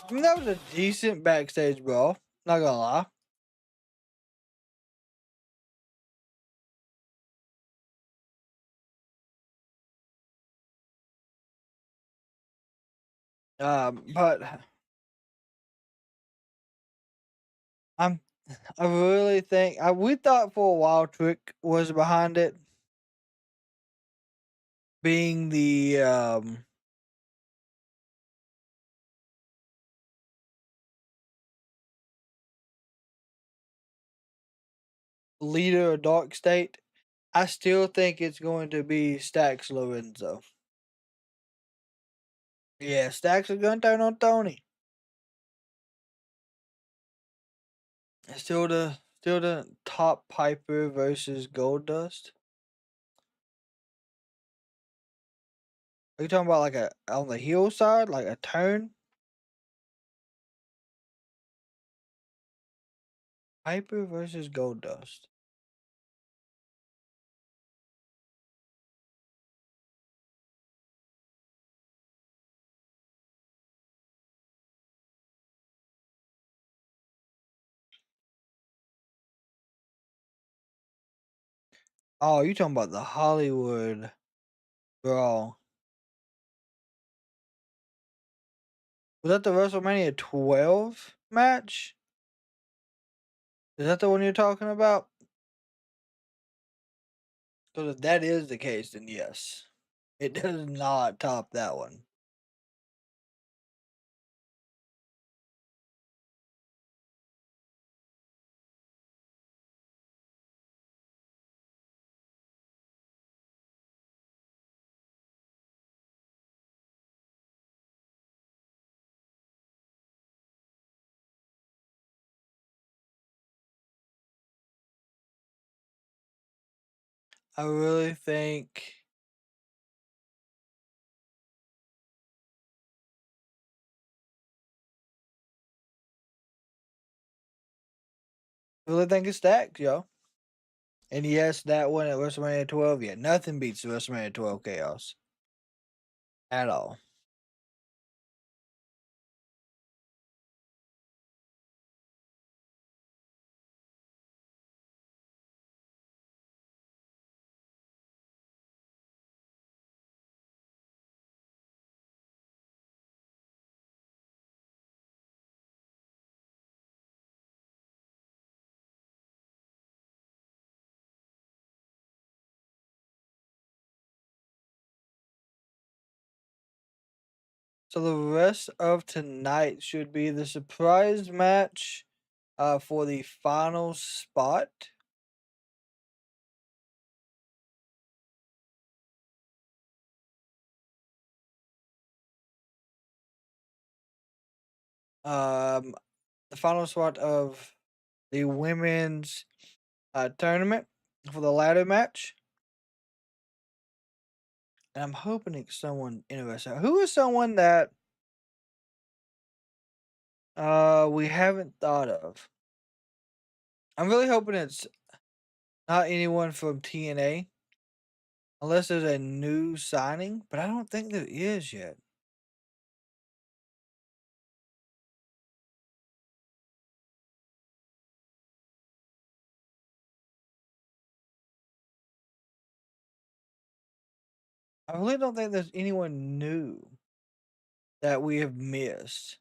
I mean, that was a decent backstage brawl. Not gonna lie. But I really think we thought for a while Trick was behind it, being the leader of Dark State. I still think it's going to be Stacks Lorenzo. Yeah, Stacks is gonna turn on Tony. It's still the top Piper versus Goldust. Are you talking about like a on the heel side, like a turn? Piper versus Goldust. Oh, you talking about the Hollywood brawl? Was that the WrestleMania 12 match? Is that the one you're talking about? Because if that is the case, then yes. It does not top that one. I really think it's Stacks, yo. And yes, that one at WrestleMania 12, yeah, nothing beats the WrestleMania 12 chaos. At all. So the rest of tonight should be the surprise match for the final spot. The final spot of the women's tournament for the ladder match. And I'm hoping it's someone interesting. Who is someone that we haven't thought of? I'm really hoping it's not anyone from TNA. Unless there's a new signing, but I don't think there is yet. I really don't think there's anyone new that we have missed.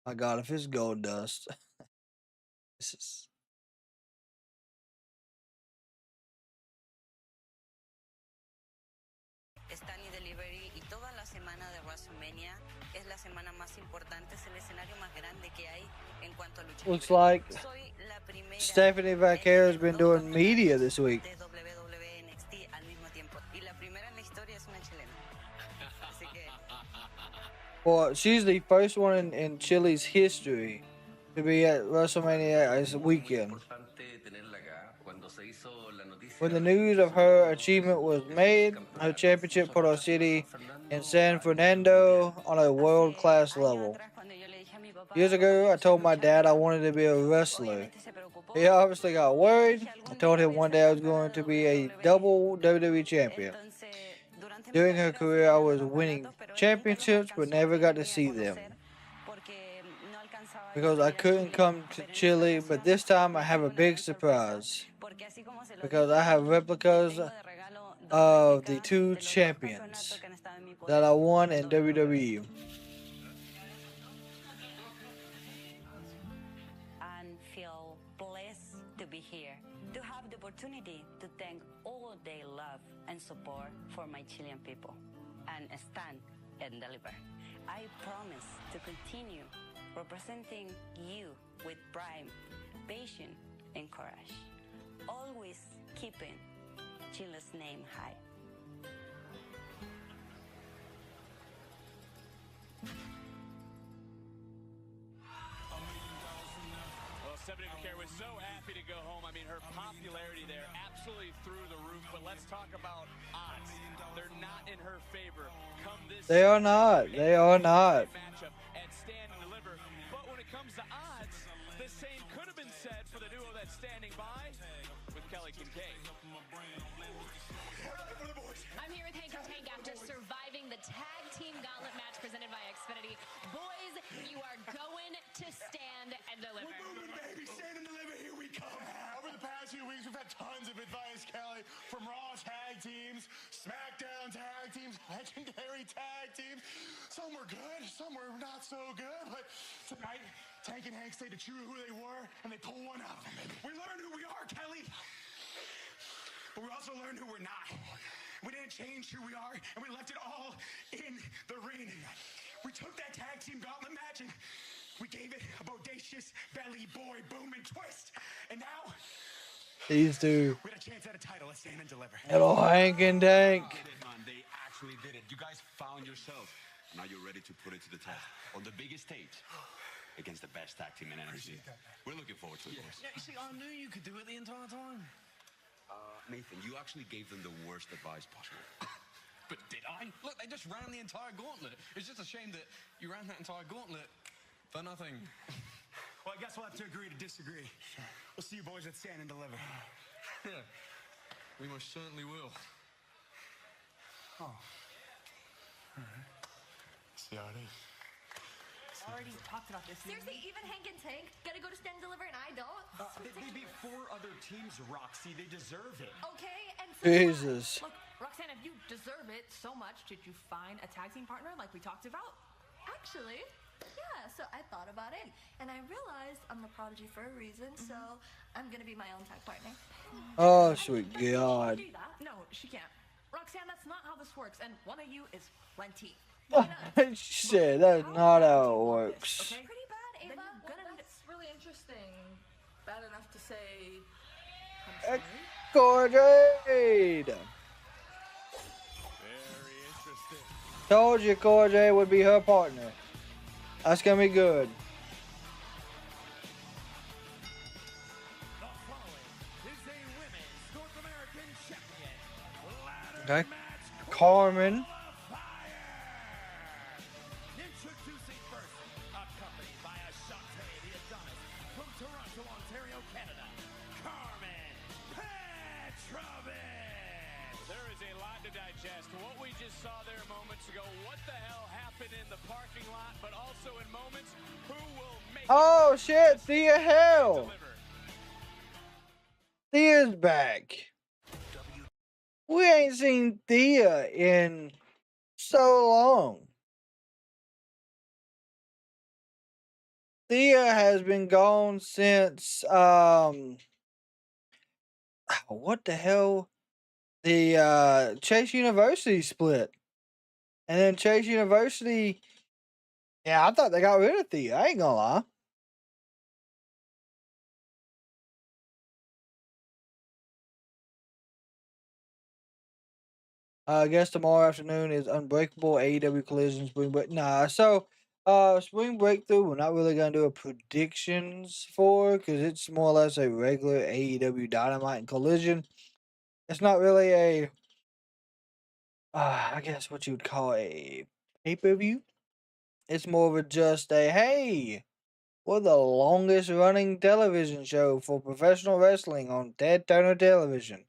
My God, if it's Gold Dust, this is WrestleMania es la semana más importante, es el escenario más grande que hay en cuanto a lucha Looks libre. like Soy la primera Stephanie Vaquero's been doing media this week. de WWE NXT al mismo tiempo. Y la primera en la historia es una chilena. Así que Well, she's the first one in Chile's history to be at WrestleMania as a weekend. When the news of her achievement was made, her championship put our city in San Fernando on a world-class level. Years ago, I told my dad I wanted to be a wrestler. He obviously got worried. I told him one day I was going to be a double WWE champion. During her career, I was winning championships, but never got to see them because I couldn't come to Chile. But this time, I have a big surprise because I have replicas of the two champions that I won in WWE. and feel blessed to be here, to have the opportunity to thank all their love and support for my Chilean people, and stand and deliver. I promise to continue representing you with pride, patience, and courage, always keeping Chile's name high. Well, Stephanie McCare was so happy to go home. I mean, her popularity there absolutely through the roof. But let's talk about odds. They're not in her favor. Come this They are not. They are not. matchup at Stand and Deliver. But when it comes to odds, the same could have been said for the duo that's standing by with Kelly Kincaid. I'm here with Hank and Tank after surviving the tag team gauntlet match presented by Xfinity. Boys, you are going to stand and deliver. We're moving, baby. Stand and deliver. Here we come. Over the past few weeks, we've had tons of advice, Kelly, from Raw tag teams, SmackDown tag teams, legendary tag teams. Some were good, some were not so good. But tonight, Tank and Hank stayed true to who they were, and they pull one out of them. We learned who we are, Kelly. But we also learned who we're not. We didn't change who we are, and we left it all in the ring. We took that tag team gauntlet match, and we gave it a bodacious belly boy boom and twist. And now, These two. we had a chance at a title. Let's stand and deliver. Little Hank and Tank. They did, man. They actually did it. You guys found yourself. Now you're ready to put it to the test on the biggest stage against the best tag team in NXT. We're looking forward to it, boys. Yeah, you see, I knew you could do it the entire time. Nathan, you actually gave them the worst advice possible. But did I? Look, they just ran the entire gauntlet. It's just a shame that you ran that entire gauntlet for nothing. Well, I guess we'll have to agree to disagree. We'll see you boys at Stand and Deliver. Yeah, we most certainly will. Oh. All right. See how it is. Already talked about this. Seriously, even Hank and Tank gotta go to Stand and Deliver and I don't? They beat 4 other teams, Roxy. They deserve it. Okay, and so Jesus. Look, Roxanne, if you deserve it so much, did you find a tag team partner like we talked about? actually, yeah, so I thought about it and I realized I'm the prodigy for a reason, so I'm gonna be my own tag partner. Oh, sweet God. She can do that. No, she can't. Roxanne, that's not how this works, and one of you is plenty. Shit, that's not how it works. Okay? Pretty bad, Ava. Well, that's really interesting. Bad enough to say. Corjade! Very interesting. Told you Corjade would be her partner. That's gonna be good. The following is a women's North American champion. Okay. Carmen. Introducing first, accompanied by a Shantae the Adonis from Toronto, Ontario, Canada, Carmen Petrovic. There is a lot to digest. What we just saw there moments ago, what the hell happened in the parking lot, but also in moments, who will make Oh shit, Thea Hell. Thea's back. We ain't seen Thea in so long. Thea has been gone since what the hell? The Chase University split. And then Chase University, yeah, I thought they got rid of Thea. I ain't gonna lie. I guess tomorrow afternoon is Unbreakable AEW Collision Spring Break. Nah, so Spring Breakthrough, we're not really gonna do a predictions for because it's more or less a regular AEW Dynamite and Collision. It's not really a, I guess what you would call a pay per view. It's more of a just a hey, we're the longest running television show for professional wrestling on Ted Turner Television.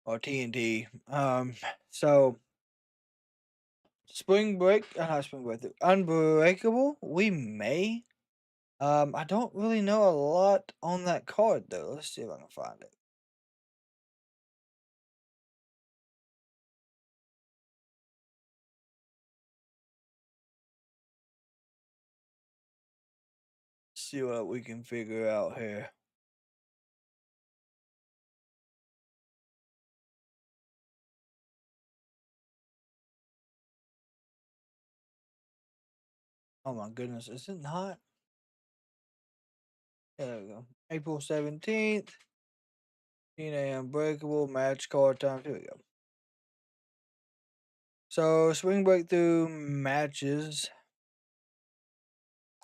Or TNT. So Spring Break, not Spring Break, Unbreakable. We may. I don't really know a lot on that card though. Let's see if I can find it. See what we can figure out here. Oh my goodness, is it not? There we go. April 17th. TNA Unbreakable match card time. Here we go. So Spring Breakthrough matches.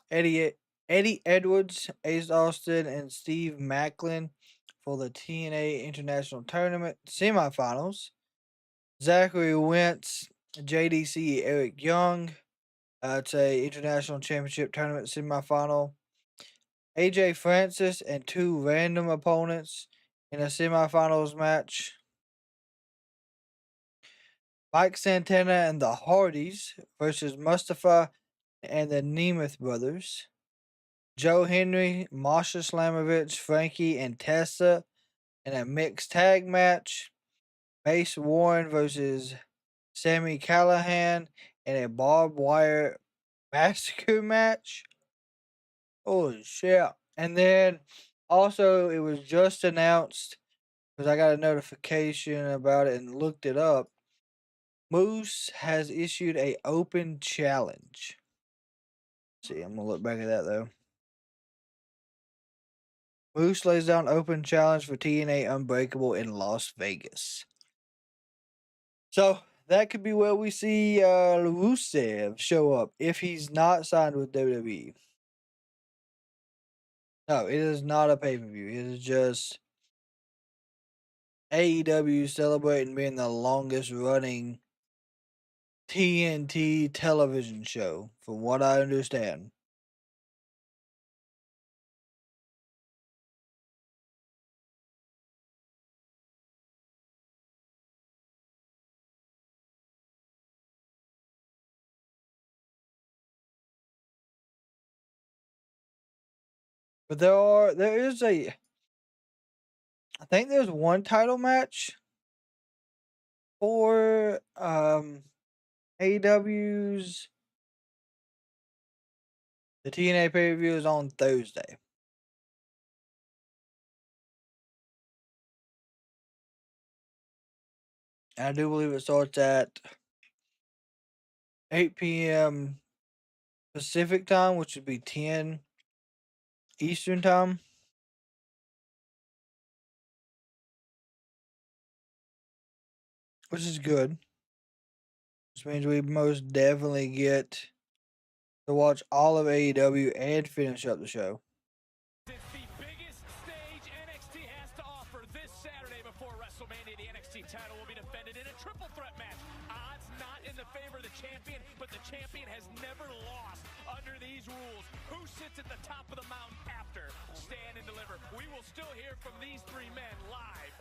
Eddy Edwards, Ace Austin, and Steve Macklin for the TNA International Tournament semifinals. Zachary Wentz, JDC, Eric Young. It's a International Championship Tournament semifinal. AJ Francis and two random opponents in a semifinals match. Mike Santana and the Hardys versus Mustafa and the Nemeth brothers. Joe Henry, Masha Slamovich, Frankie, and Tessa in a mixed tag match. Mace Warren versus Sammy Callahan in a barbed wire massacre match. Holy shit. And then also, it was just announced because I got a notification about it and looked it up. Moose has issued a open challenge. Let's see, I'm gonna look back at that though. Moose lays down open challenge for TNA Unbreakable in Las Vegas. So that could be where we see Rusev show up if he's not signed with WWE. No, it is not a pay per view. It is just AEW celebrating being the longest running TNT television show, from what I understand. But there is I think there's one title match for AEW's the TNA pay per view is on Thursday. And I do believe it starts at 8 p.m. Pacific time, which would be 10 Eastern time. Which is good. Which means we most definitely get to watch all of AEW and finish up the show. It's the biggest stage NXT has to offer this Saturday before WrestleMania. The NXT title will be defended in a triple threat match. Odds not in the favor of the champion, but the champion has never lost under these rules. Who sits at the top of the mountain after Stand and Deliver? We will still hear from these three men live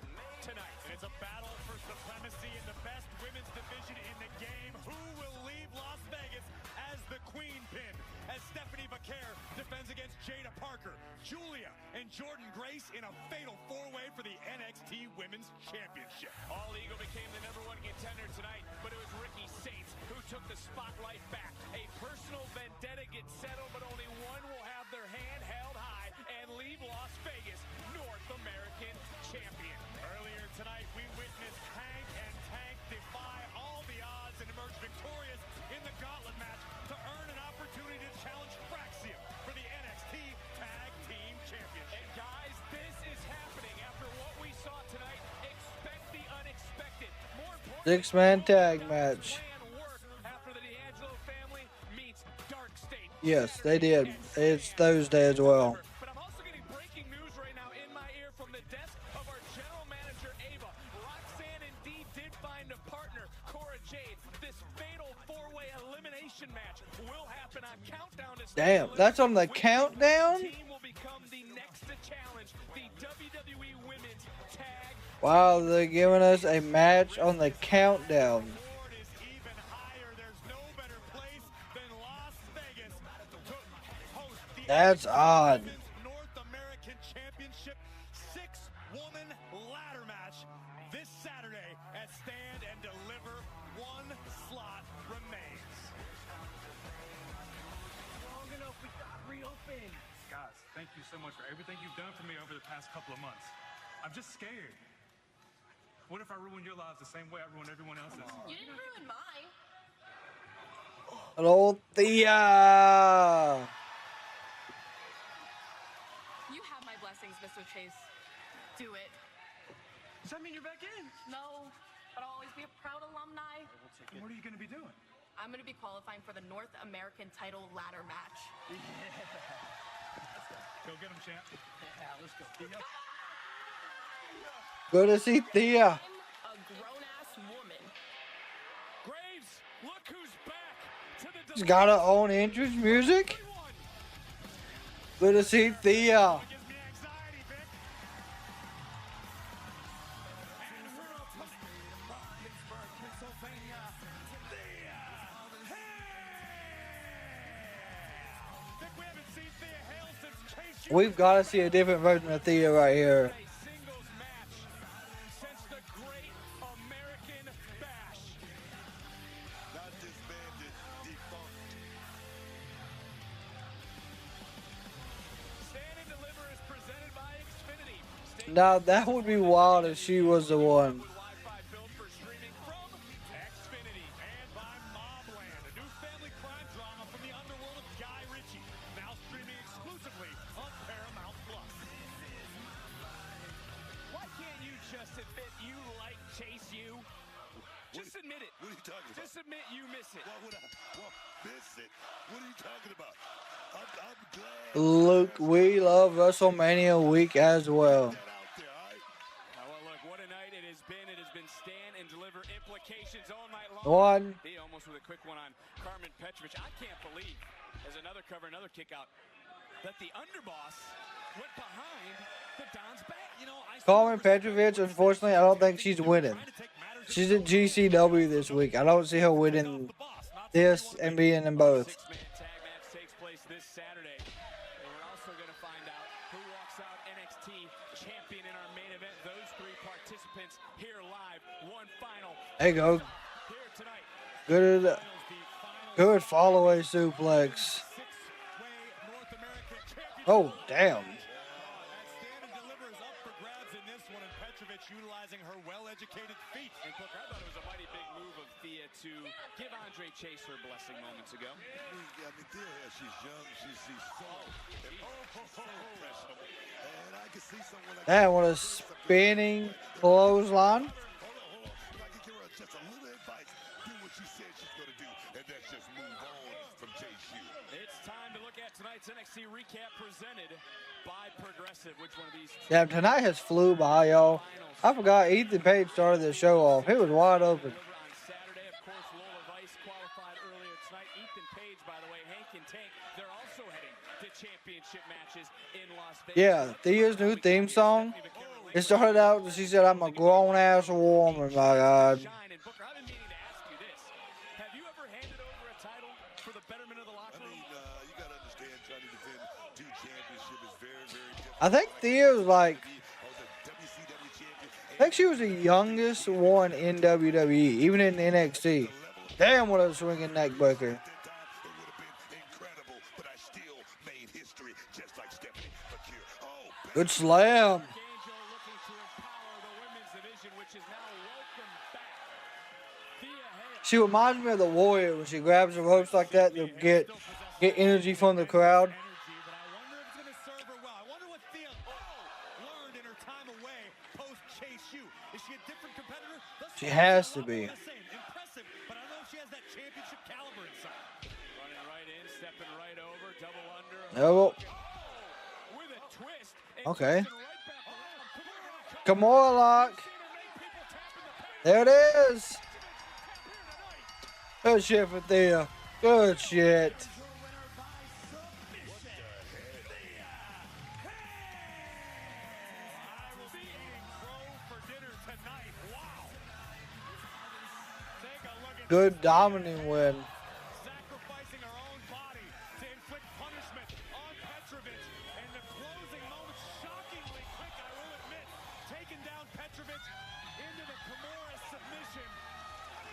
tonight. And it's a battle for supremacy in the best women's division in the game. Who will leave Las Vegas as the queen pin? As Stephanie Vaquer defends against Jada Parker, Julia, and Jordan Grace in a fatal four-way for the NXT Women's Championship. All Eagle became the #1 contender tonight, but it was Ricky Saints who took the spotlight back. A personal vendetta gets settled, but only one will have their hand held high and leave Las Vegas North American champion. Earlier tonight, we witnessed Hank and Tank defy all the odds 6-man tag match. Yes, they did. It's Thursday as well. But I'm also getting breaking news right now in my ear from the desk of our general manager, Ava. Roxanne indeed did find a partner, Cora Jade. This fatal four-way elimination match will happen on Countdown. Damn, that's on the countdown? Team will become the next to challenge the WWE Women's Tag. Wow, they're giving us a match on the countdown. That's odd. North American Championship 6-woman ladder match this Saturday at Stand and Deliver. One slot remains. Long enough, we got reopened. Guys, thank you so much for everything you've done for me over the past couple of months. I'm just scared. What if I ruin your lives the same way I ruined everyone else's? You didn't ruin mine. Hello, Thea. You have my blessings, Mr. Chase. Do it. Does that mean you're back in? No, but I'll always be a proud alumni. And what are you going to be doing? I'm going to be qualifying for the North American title ladder match. Yeah. Go get him, champ. Yeah, let's go. Good to see Thea. I'm a grown-ass woman. Graves, look who's back to the She's got her own entrance music. Good to see Thea. We've got to see a different version of Thea right here. Now that would be wild if she was the one. Just admit it. What are you talking about? Just admit you miss it. Why would I miss it? What are you talking about? I'm glad. Luke, we love WrestleMania week as well. Well, look, what a night it has been. It has been stand and deliver implications all night long. One. He almost with a quick one on Carmen Petrovich. I can't believe, as another cover, another kick out, that the underboss went behind the Don's back. You know, Carmen Petrovich, unfortunately, I don't think she's winning. She's at GCW this week. I don't see her winning this and being in both. Six-man tag match takes place this Saturday. And we're also going to find out who walks out NXT champion in our main event. Those three participants here live. One final. There you go. Here tonight. Good follow-away suplex. Oh, damn. Utilizing her well-educated feet. And Booker, I thought it was a mighty big move of Thea to give Andre Chase her blessing moments ago. I mean, Thea, she's young. She's so impressionable. And I can see someone like That was a spinning clothesline. Hold on. I can give her just a little advice. Do what she said she's going to do, and that's just move on from Chase U. It's time to look at tonight's NXT recap presented by Progressive. Which one of these? Damn, tonight has flew by, y'all. I forgot Ethan Page started the show off. It was wide open. On Saturday, of course, Lola Vice qualified earlier tonight. Ethan Page, by the way, Hank and Tank, they're also heading to championship matches in Las Vegas. Yeah, Thea's new theme song. It started out, she said, I'm a grown-ass woman, my God. And Booker, I've been meaning to ask you this. Have you ever handed over a title for the betterment of the locker room? I mean, you got to understand, trying to defend two championships is very, very difficult. I think Thea was like, I think she was the youngest one in WWE, even in NXT. Damn, what a swinging neck breaker. Good slam. She reminds me of the Warrior when she grabs the ropes like that to get energy from the crowd. She has to be. Impressive, but I don't know if she has that championship caliber inside. Running right in, stepping right over, double under. Oh, With a twist. okay. Kimura lock. There it is. Good shit for Thea. Good shit. Good dominating win. Sacrificing her own body to inflict punishment on Petrovic. And the closing moments, shockingly quick, I will admit, taking down Petrovic into the Kimura submission.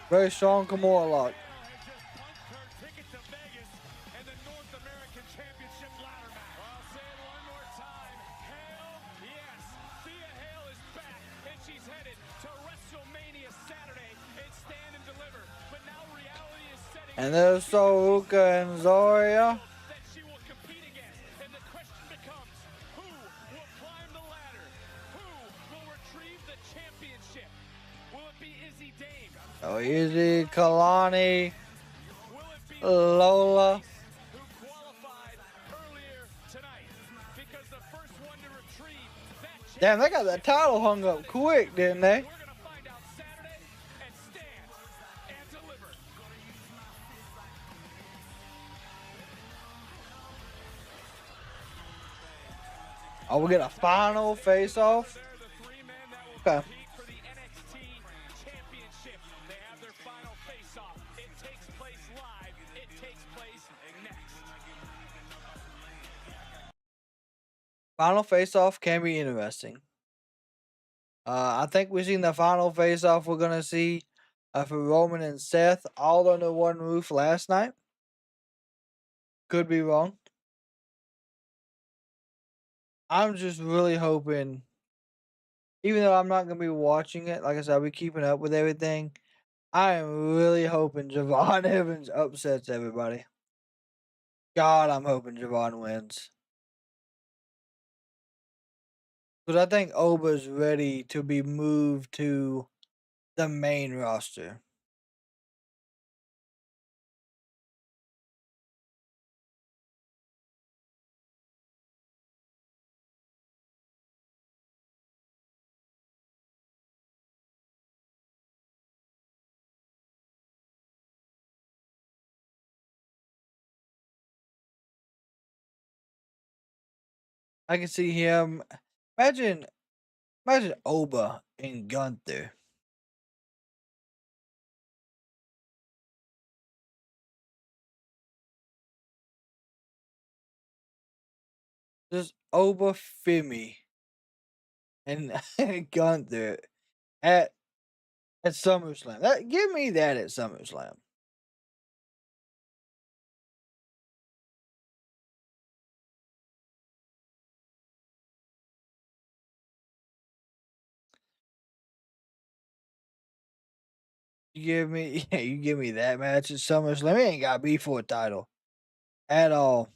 Very strong Kimura lock. Has just punched her ticket to Vegas and the North American Championship ladder match. I'll say it one more time. Hale, yes, Thea Hale is back, and she's headed to WrestleMania Saturday and Stand and Deliver. But now reality is setting. And there's Soruka and Zoria. That she will compete against, and the question becomes, who will climb the ladder? Who will retrieve the championship? Will it be Izzy Dame? Oh, Izzy, Kalani, Lola. Who qualified earlier tonight? Because the first one to retrieve that Damn, they got that title hung up quick, didn't they? we're going to find out Saturday at Stand and Deliver. Oh, we get a final face-off. Okay. For the NXT Championship, they have their final face-off. It takes place live. It takes place next. Final face-off can be interesting. I think we've seen the final face-off we're gonna see for Roman and Seth all under one roof last night. Could be wrong. I'm just really hoping, even though I'm not gonna be watching it, like I said, I'll be keeping up with everything. I am really hoping Javon Evans upsets everybody. God, I'm hoping Javon wins. Because I think Oba's ready to be moved to the main roster. I can see him. Imagine Oba and Gunther. Just Oba, Fimi, and Gunther at SummerSlam. Give me that at SummerSlam. You give me that match at SummerSlam. It ain't got to be for a title at all.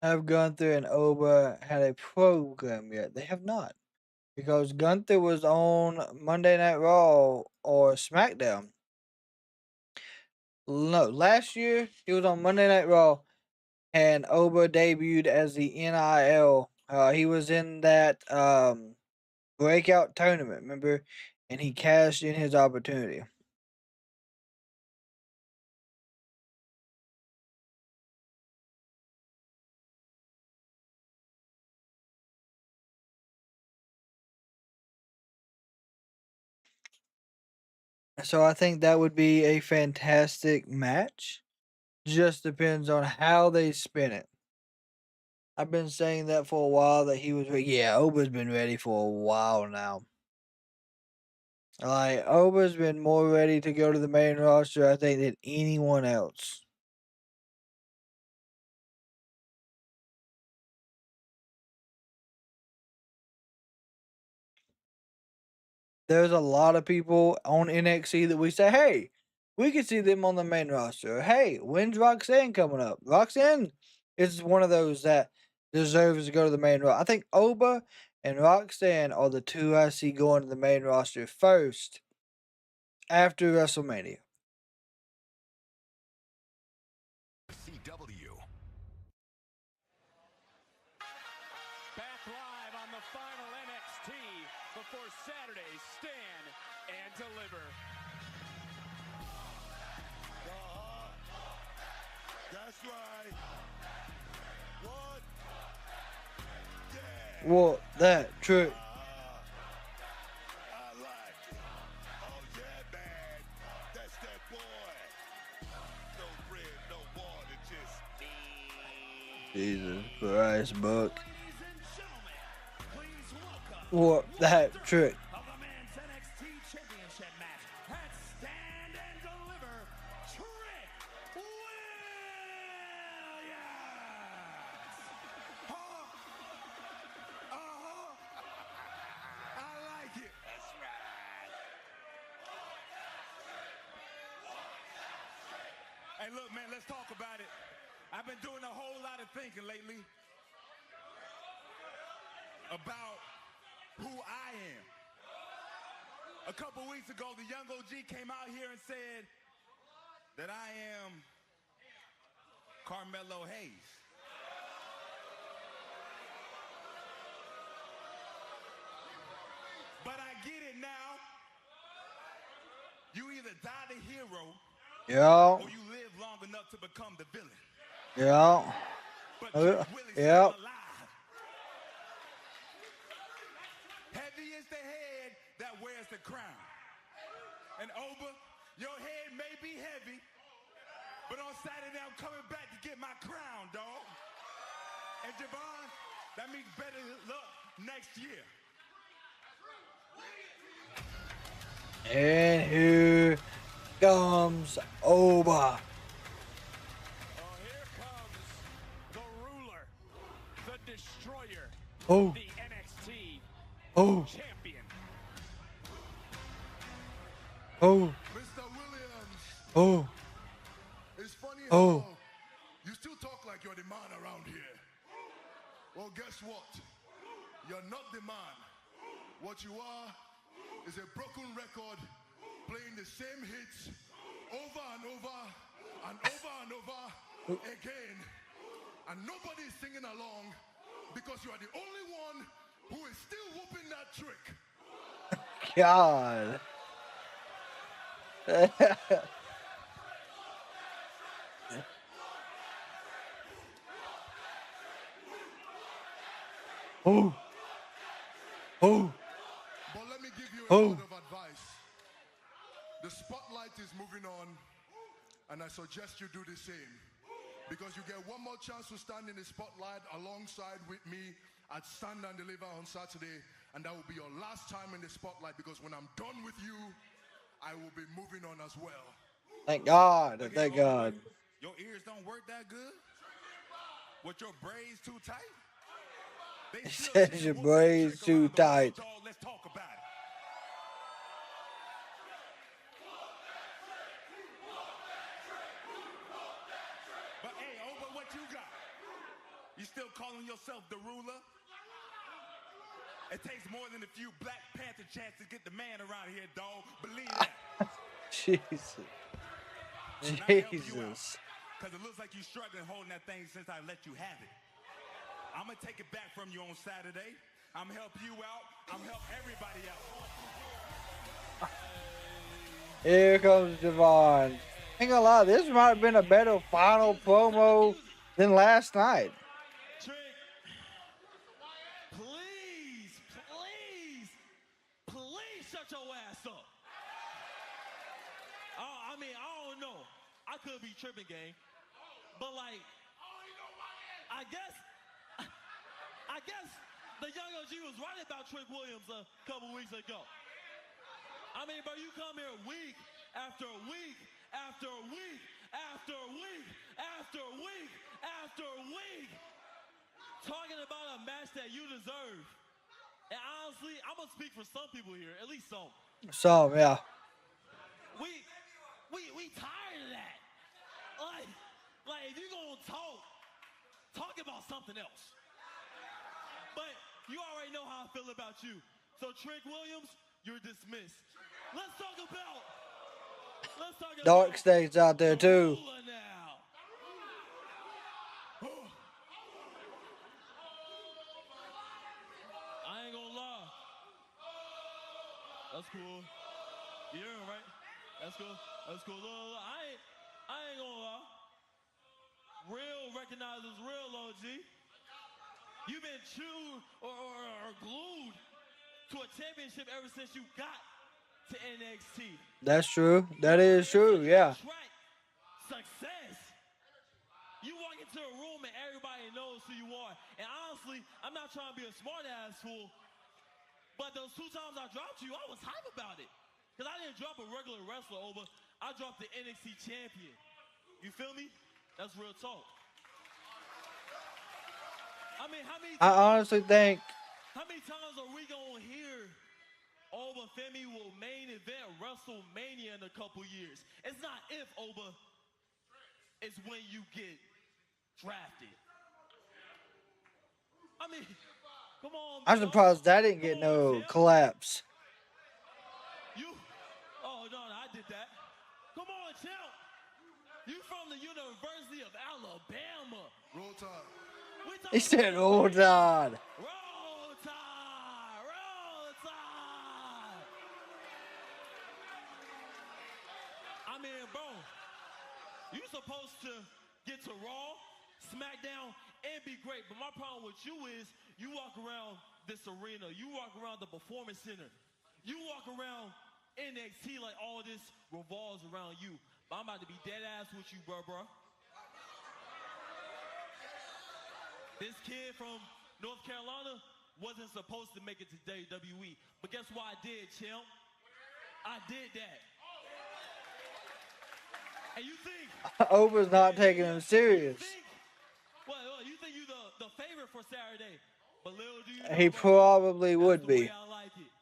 Have Gunther and Oba had a program yet? They have not. Because Gunther was on Monday Night Raw or SmackDown. No, last year he was on Monday Night Raw, and Oba debuted as the NIL. He was in that breakout tournament, remember? And he cashed in his opportunity. So I think that would be a fantastic match. Just depends on how they spin it. I've been saying that for a while that he was yeah, Oba's been ready for a while now. Like Oba's been more ready to go to the main roster, I think, than anyone else. there's a lot of people on NXT that we say, hey, we could see them on the main roster. Hey, when's Roxanne coming up? Roxanne is one of those that deserves to go to the main roster. I think Oba and Roxanne are the two I see going to the main roster first after WrestleMania. CW. Back live on the final NXT before Saturday's Stand and Deliver. That's right. What? What that trick? I like it. Oh yeah, man. That's that boy. No bread, no water, just Jesus Christ, Buck. What that trick? Of the men's NXT Championship match at Stand and Deliver, Trick Williams. I like it. That's right. Hey, look, man, let's talk about it. I've been doing a whole lot of thinking lately about who I am. A couple weeks ago, the young OG came out here and said that I am Carmelo Hayes. But I get it now. You either die the hero Yeah. or you live long enough to become the villain. Yeah. But Trick Willie's Yeah. still alive. Heavy is the head that wears the crown. And Oba, your head may be heavy, but on Saturday I'm coming back to get my crown, dog. And Javon, that means better luck next year. And here comes Oba. Here comes the ruler, the destroyer, Oh. the NXT Oh. champion. Oh. Mr. Williams. Oh. It's funny Oh. how you still talk like you're the man around here. Well, guess what? You're not the man. What you are is a broken record playing the same hits over and over and over and over again. And nobody's singing along because you are the only one who is still whooping that trick. God. Oh. Oh. But let me give you a Oh. word of advice. The spotlight is moving on, and I suggest you do the same. Because you get one more chance to stand in the spotlight alongside with me at Stand and Deliver on Saturday, and that will be your last time in the spotlight, because when I'm done with you, I will be moving on as well. Thank God. Thank God. Your ears don't work that good? With your braids too tight? They He still says your braids too tight. dog. Let's talk about it. But hey, Oba, what you got? You still calling yourself the ruler? It takes more than a few Black Panther chants to get the man around here, dog. Believe that. Jesus. Jesus. Because it looks like you're struggling holding that thing since I let you have it. I'm going to take it back from you on Saturday. I'm going to help you out. I'm going to help everybody out. Here comes Javon. Ain't gonna lie, this might have been a better final promo than last night. Trick, please, please shut your ass up. I mean, I don't know. I could be tripping, gang. But like, I guess the young OG was right about Trick Williams a couple weeks ago. I mean, bro, you come here week after week after week after week after week after week talking about a match that you deserve. And honestly, I'm gonna speak for some people here, at least some. Some, yeah. We tired of that. Like if you're gonna talk about something else. But you already know how I feel about you. So Trick Williams, you're dismissed. Let's talk about Dark State's out there too. now. I ain't gonna lie. That's cool. You hear him, right? That's cool. That's cool. Look, I ain't gonna lie. Real recognizes real, OG. You've been chewed or glued to a championship ever since you got to NXT. That's true. That is true, yeah. Success. You walk into a room and everybody knows who you are. And honestly, I'm not trying to be a smart ass fool, but those 2 times I dropped you, I was hype about it. Because I didn't drop a regular wrestler over. I dropped the NXT champion. You feel me? That's real talk. I mean, I honestly think how many times are we gonna hear Oba Femi will main event WrestleMania in a couple years? It's not if, Oba, it's when you get drafted. I mean, come on. I'm surprised that didn't get no collapse. Oh no, I did that. Come on, champ. You from the University of Alabama. Roll Tide. He said, "Roll Tide." Roll Tide. Roll Tide. I mean, bro, you supposed to get to Raw, SmackDown, and be great. But my problem with you is you walk around this arena, you walk around the Performance Center, you walk around NXT like all this revolves around you. But I'm about to be dead ass with you, bro. This kid from North Carolina wasn't supposed to make it to WWE. But guess what I did, champ? I did that. And you think Oprah's not taking him serious. Well, you think you the favorite for Saturday. But little do you He know, probably would be. I like it.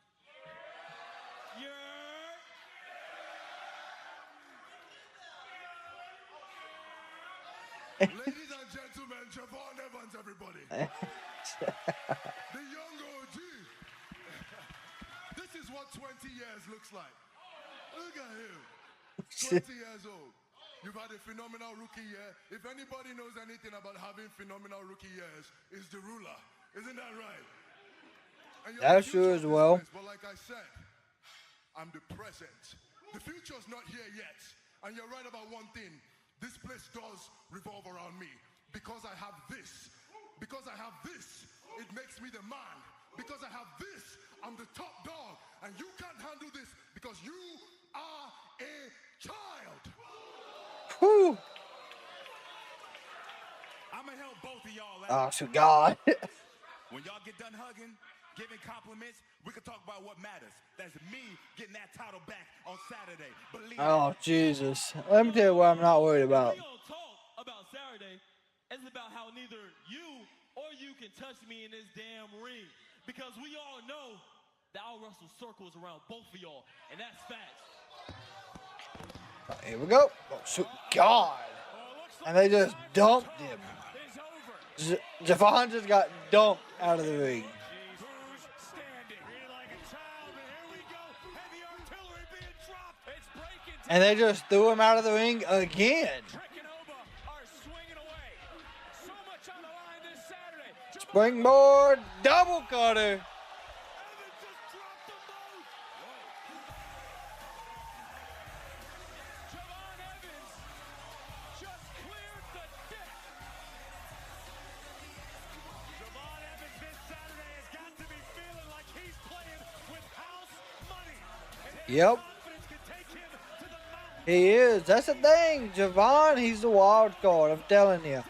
Ladies and gentlemen, Javon Evans, everybody. The young OG. This is what 20 years looks like. Look at him. 20 years old. You've had a phenomenal rookie year. If anybody knows anything about having phenomenal rookie years, it's the ruler. Isn't that right? And That's true as well. But like I said, I'm the present. The future's not here yet. And you're right about one thing. This place does revolve around me. Because I have this. Because I have this, it makes me the man. Because I have this, I'm the top dog. And you can't handle this because you are a child. Whew. I'm going to help both of y'all out. Oh, so God. When y'all get done hugging, giving compliments, we can talk about what matters. That's me getting that title back on Saturday. Believe Oh, Jesus. Let me tell you what I'm not worried about. We don't talk about Saturday. It's about how neither you or you can touch me in this damn ring. Because we all know that I'll wrestle circles around both of y'all. And that's facts. Here we go. Oh, shoot. God. And they just dumped him. Javon just got dumped out of the ring. And they just threw him out of the ring again. Springboard double cutter. Yep. He is. That's the thing. Javon, he's the wild card. I'm telling you.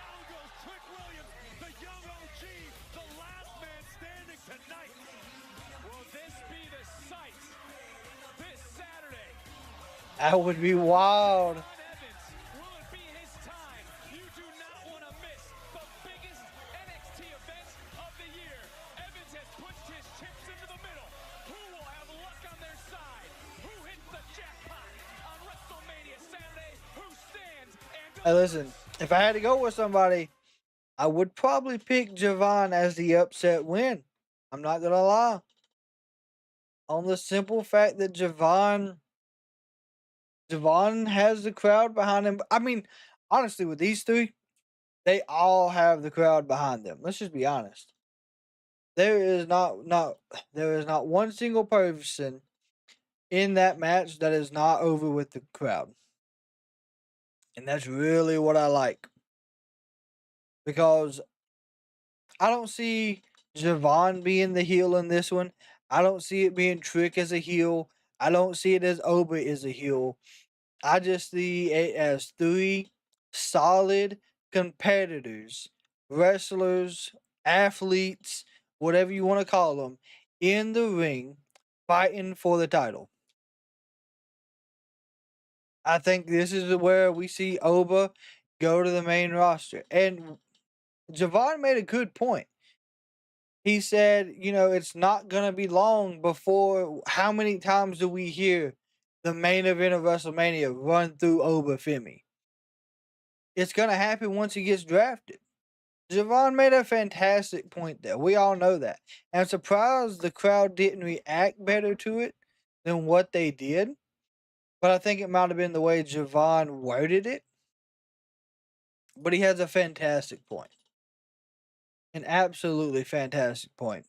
That would be wild. Hey, listen, if I had to go with somebody, I would probably pick Javon as the upset win. I'm not gonna lie. On the simple fact that Javon has the crowd behind him. I mean, honestly, with these three, they all have the crowd behind them. Let's just be honest. There is not one single person in that match that is not over with the crowd. And that's really what I like. Because I don't see Javon being the heel in this one. I don't see it being Trick as a heel. I don't see it as Oba as a heel. I just see it as three solid competitors, wrestlers, athletes, whatever you want to call them, in the ring fighting for the title. I think this is where we see Oba go to the main roster. And Javon made a good point. He said, it's not going to be long before. How many times do we hear the main event of WrestleMania run through Oba Femi? It's going to happen once he gets drafted. Javon made a fantastic point there. We all know that. And I'm surprised the crowd didn't react better to it than what they did. But I think it might have been the way Javon worded it. But he has a fantastic point. An absolutely fantastic point.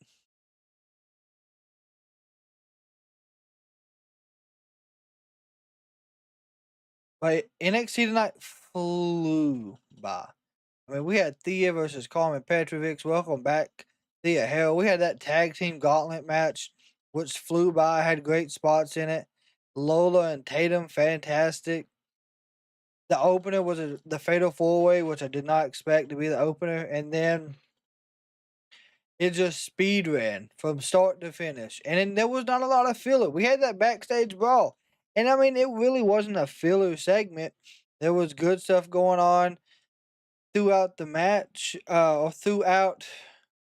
But NXT tonight flew by. I mean, we had Thea versus Carmen Petrovic. Welcome back, Thea. Hell, we had that tag team gauntlet match, which flew by, had great spots in it. Lola and Tatum, fantastic. The opener was the Fatal 4-Way, which I did not expect to be the opener. And then it just speed ran from start to finish. And then there was not a lot of filler. We had that backstage brawl. And I mean, it really wasn't a filler segment. There was good stuff going on throughout the match, or throughout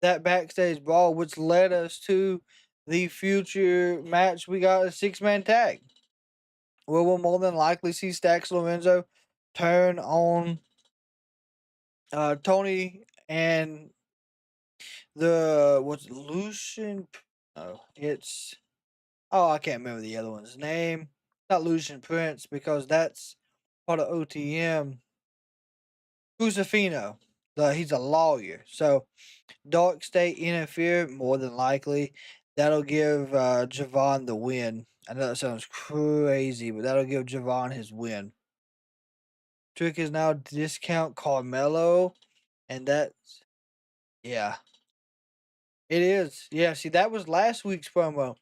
that backstage brawl, which led us to the future match. We got a 6-man tag, where we'll more than likely see Stax Lorenzo turn on Tony and what's Lucian? Oh, I can't remember the other one's name. Not Lucian Prince, because that's part of OTM. Cusafino. He's a lawyer. So Dark State interfere, more than likely. That'll give Javon the win. I know that sounds crazy, but that'll give Javon his win. Trick is now discount Carmelo, and that's, yeah. It is. Yeah, see, that was last week's promo.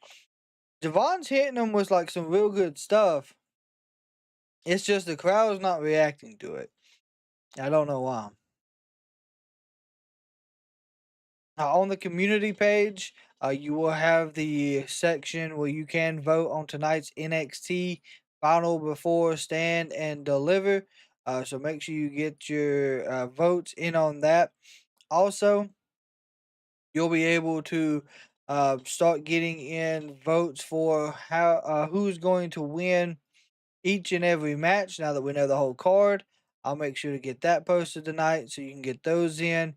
Javon's hitting him with like some real good stuff. It's just the crowd's not reacting to it. I don't know why. On the community page, you will have the section where you can vote on tonight's NXT Final Before Stand and Deliver. So make sure you get your votes in on that. Also, you'll be able to start getting in votes for who's going to win each and every match. Now that we know the whole card, I'll make sure to get that posted tonight so you can get those in.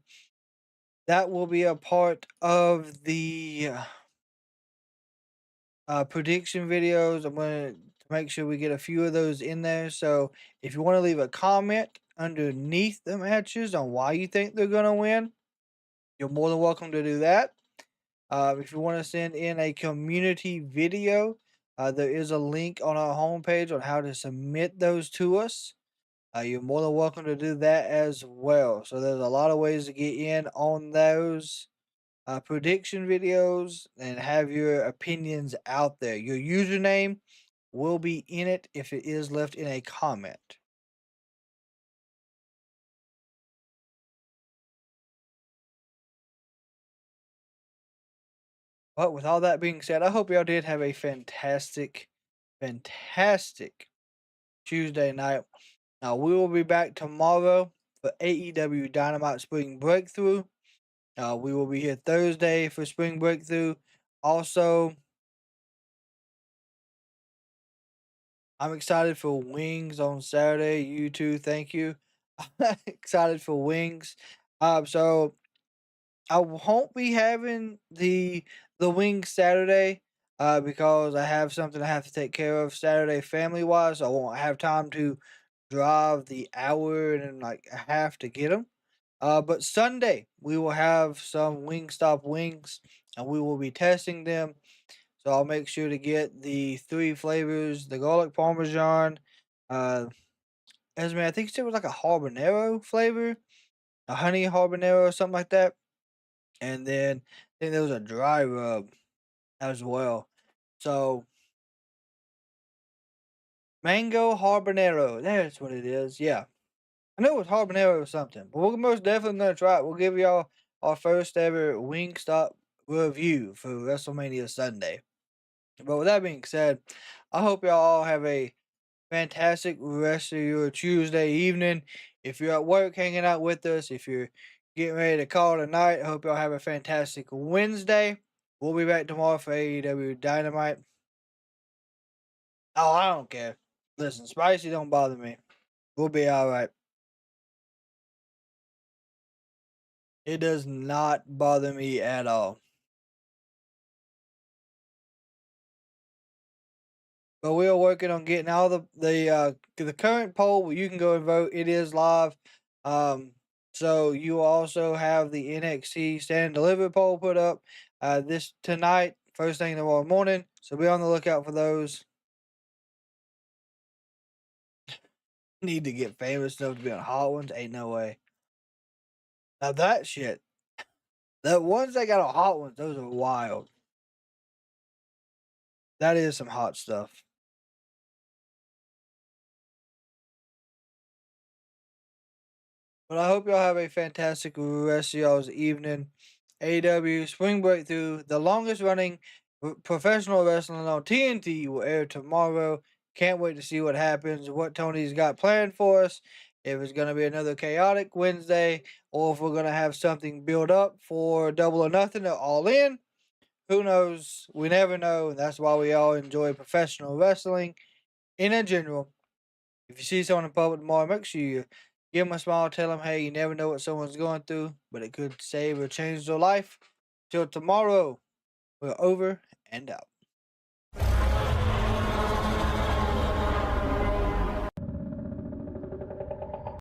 That will be a part of the prediction videos. I'm going to make sure we get a few of those in there. So if you want to leave a comment underneath the matches on why you think they're going to win, you're more than welcome to do that. If you want to send in a community video, there is a link on our homepage on how to submit those to us. You're more than welcome to do that as well. So there's a lot of ways to get in on those prediction videos and have your opinions out there. Your username will be in it if it is left in a comment. But with all that being said, I hope y'all did have a fantastic Tuesday night. Now, we will be back tomorrow for AEW Dynamite Spring Breakthrough. We will be here Thursday for Spring Breakthrough. Also, I'm excited for Wings on Saturday. You too, thank you. excited for wings. So I won't be having the wings Saturday. Because I have something I have to take care of Saturday family wise. So I won't have time to drive the hour and like a half to get them. But Sunday we will have some Wingstop wings, and we will be testing them. So I'll make sure to get the three flavors: the garlic parmesan, uh, Esme, I think it was like a habanero flavor, a honey habanero or something like that, and then I think there was a dry rub as well. So mango habanero, that's what it is. Yeah, I know it was habanero or something, but we're most definitely gonna try it. We'll give y'all our first ever Wingstop review for WrestleMania Sunday. But with that being said, I hope y'all all have a fantastic rest of your Tuesday evening. If you're at work hanging out with us, if you're getting ready to call it a night, I hope y'all have a fantastic Wednesday. We'll be back tomorrow for AEW Dynamite. Oh, I don't care. Listen, spicy don't bother me. We'll be alright. It does not bother me at all. But we are working on getting all the current poll where you can go and vote. It is live. So you also have the NXT Stand and Deliver poll put up this tonight, first thing tomorrow morning. So be on the lookout for those. Need to get famous enough to be on hot ones? Ain't no way. Now that shit, the ones that got on hot ones, those are wild. That is some hot stuff. But I hope y'all have a fantastic rest of y'all's evening. AEW Spring Breakthrough, the longest running professional wrestling on TNT, will air tomorrow. Can't wait to see what happens, what Tony's got planned for us. If it's going to be another chaotic Wednesday, or if we're going to have something build up for Double or Nothing or All In. Who knows? We never know. And that's why we all enjoy professional wrestling in a general. If you see someone in public tomorrow, make sure you give them a smile, tell them, hey, you never know what someone's going through, but it could save or change their life. Till tomorrow, we're over and out.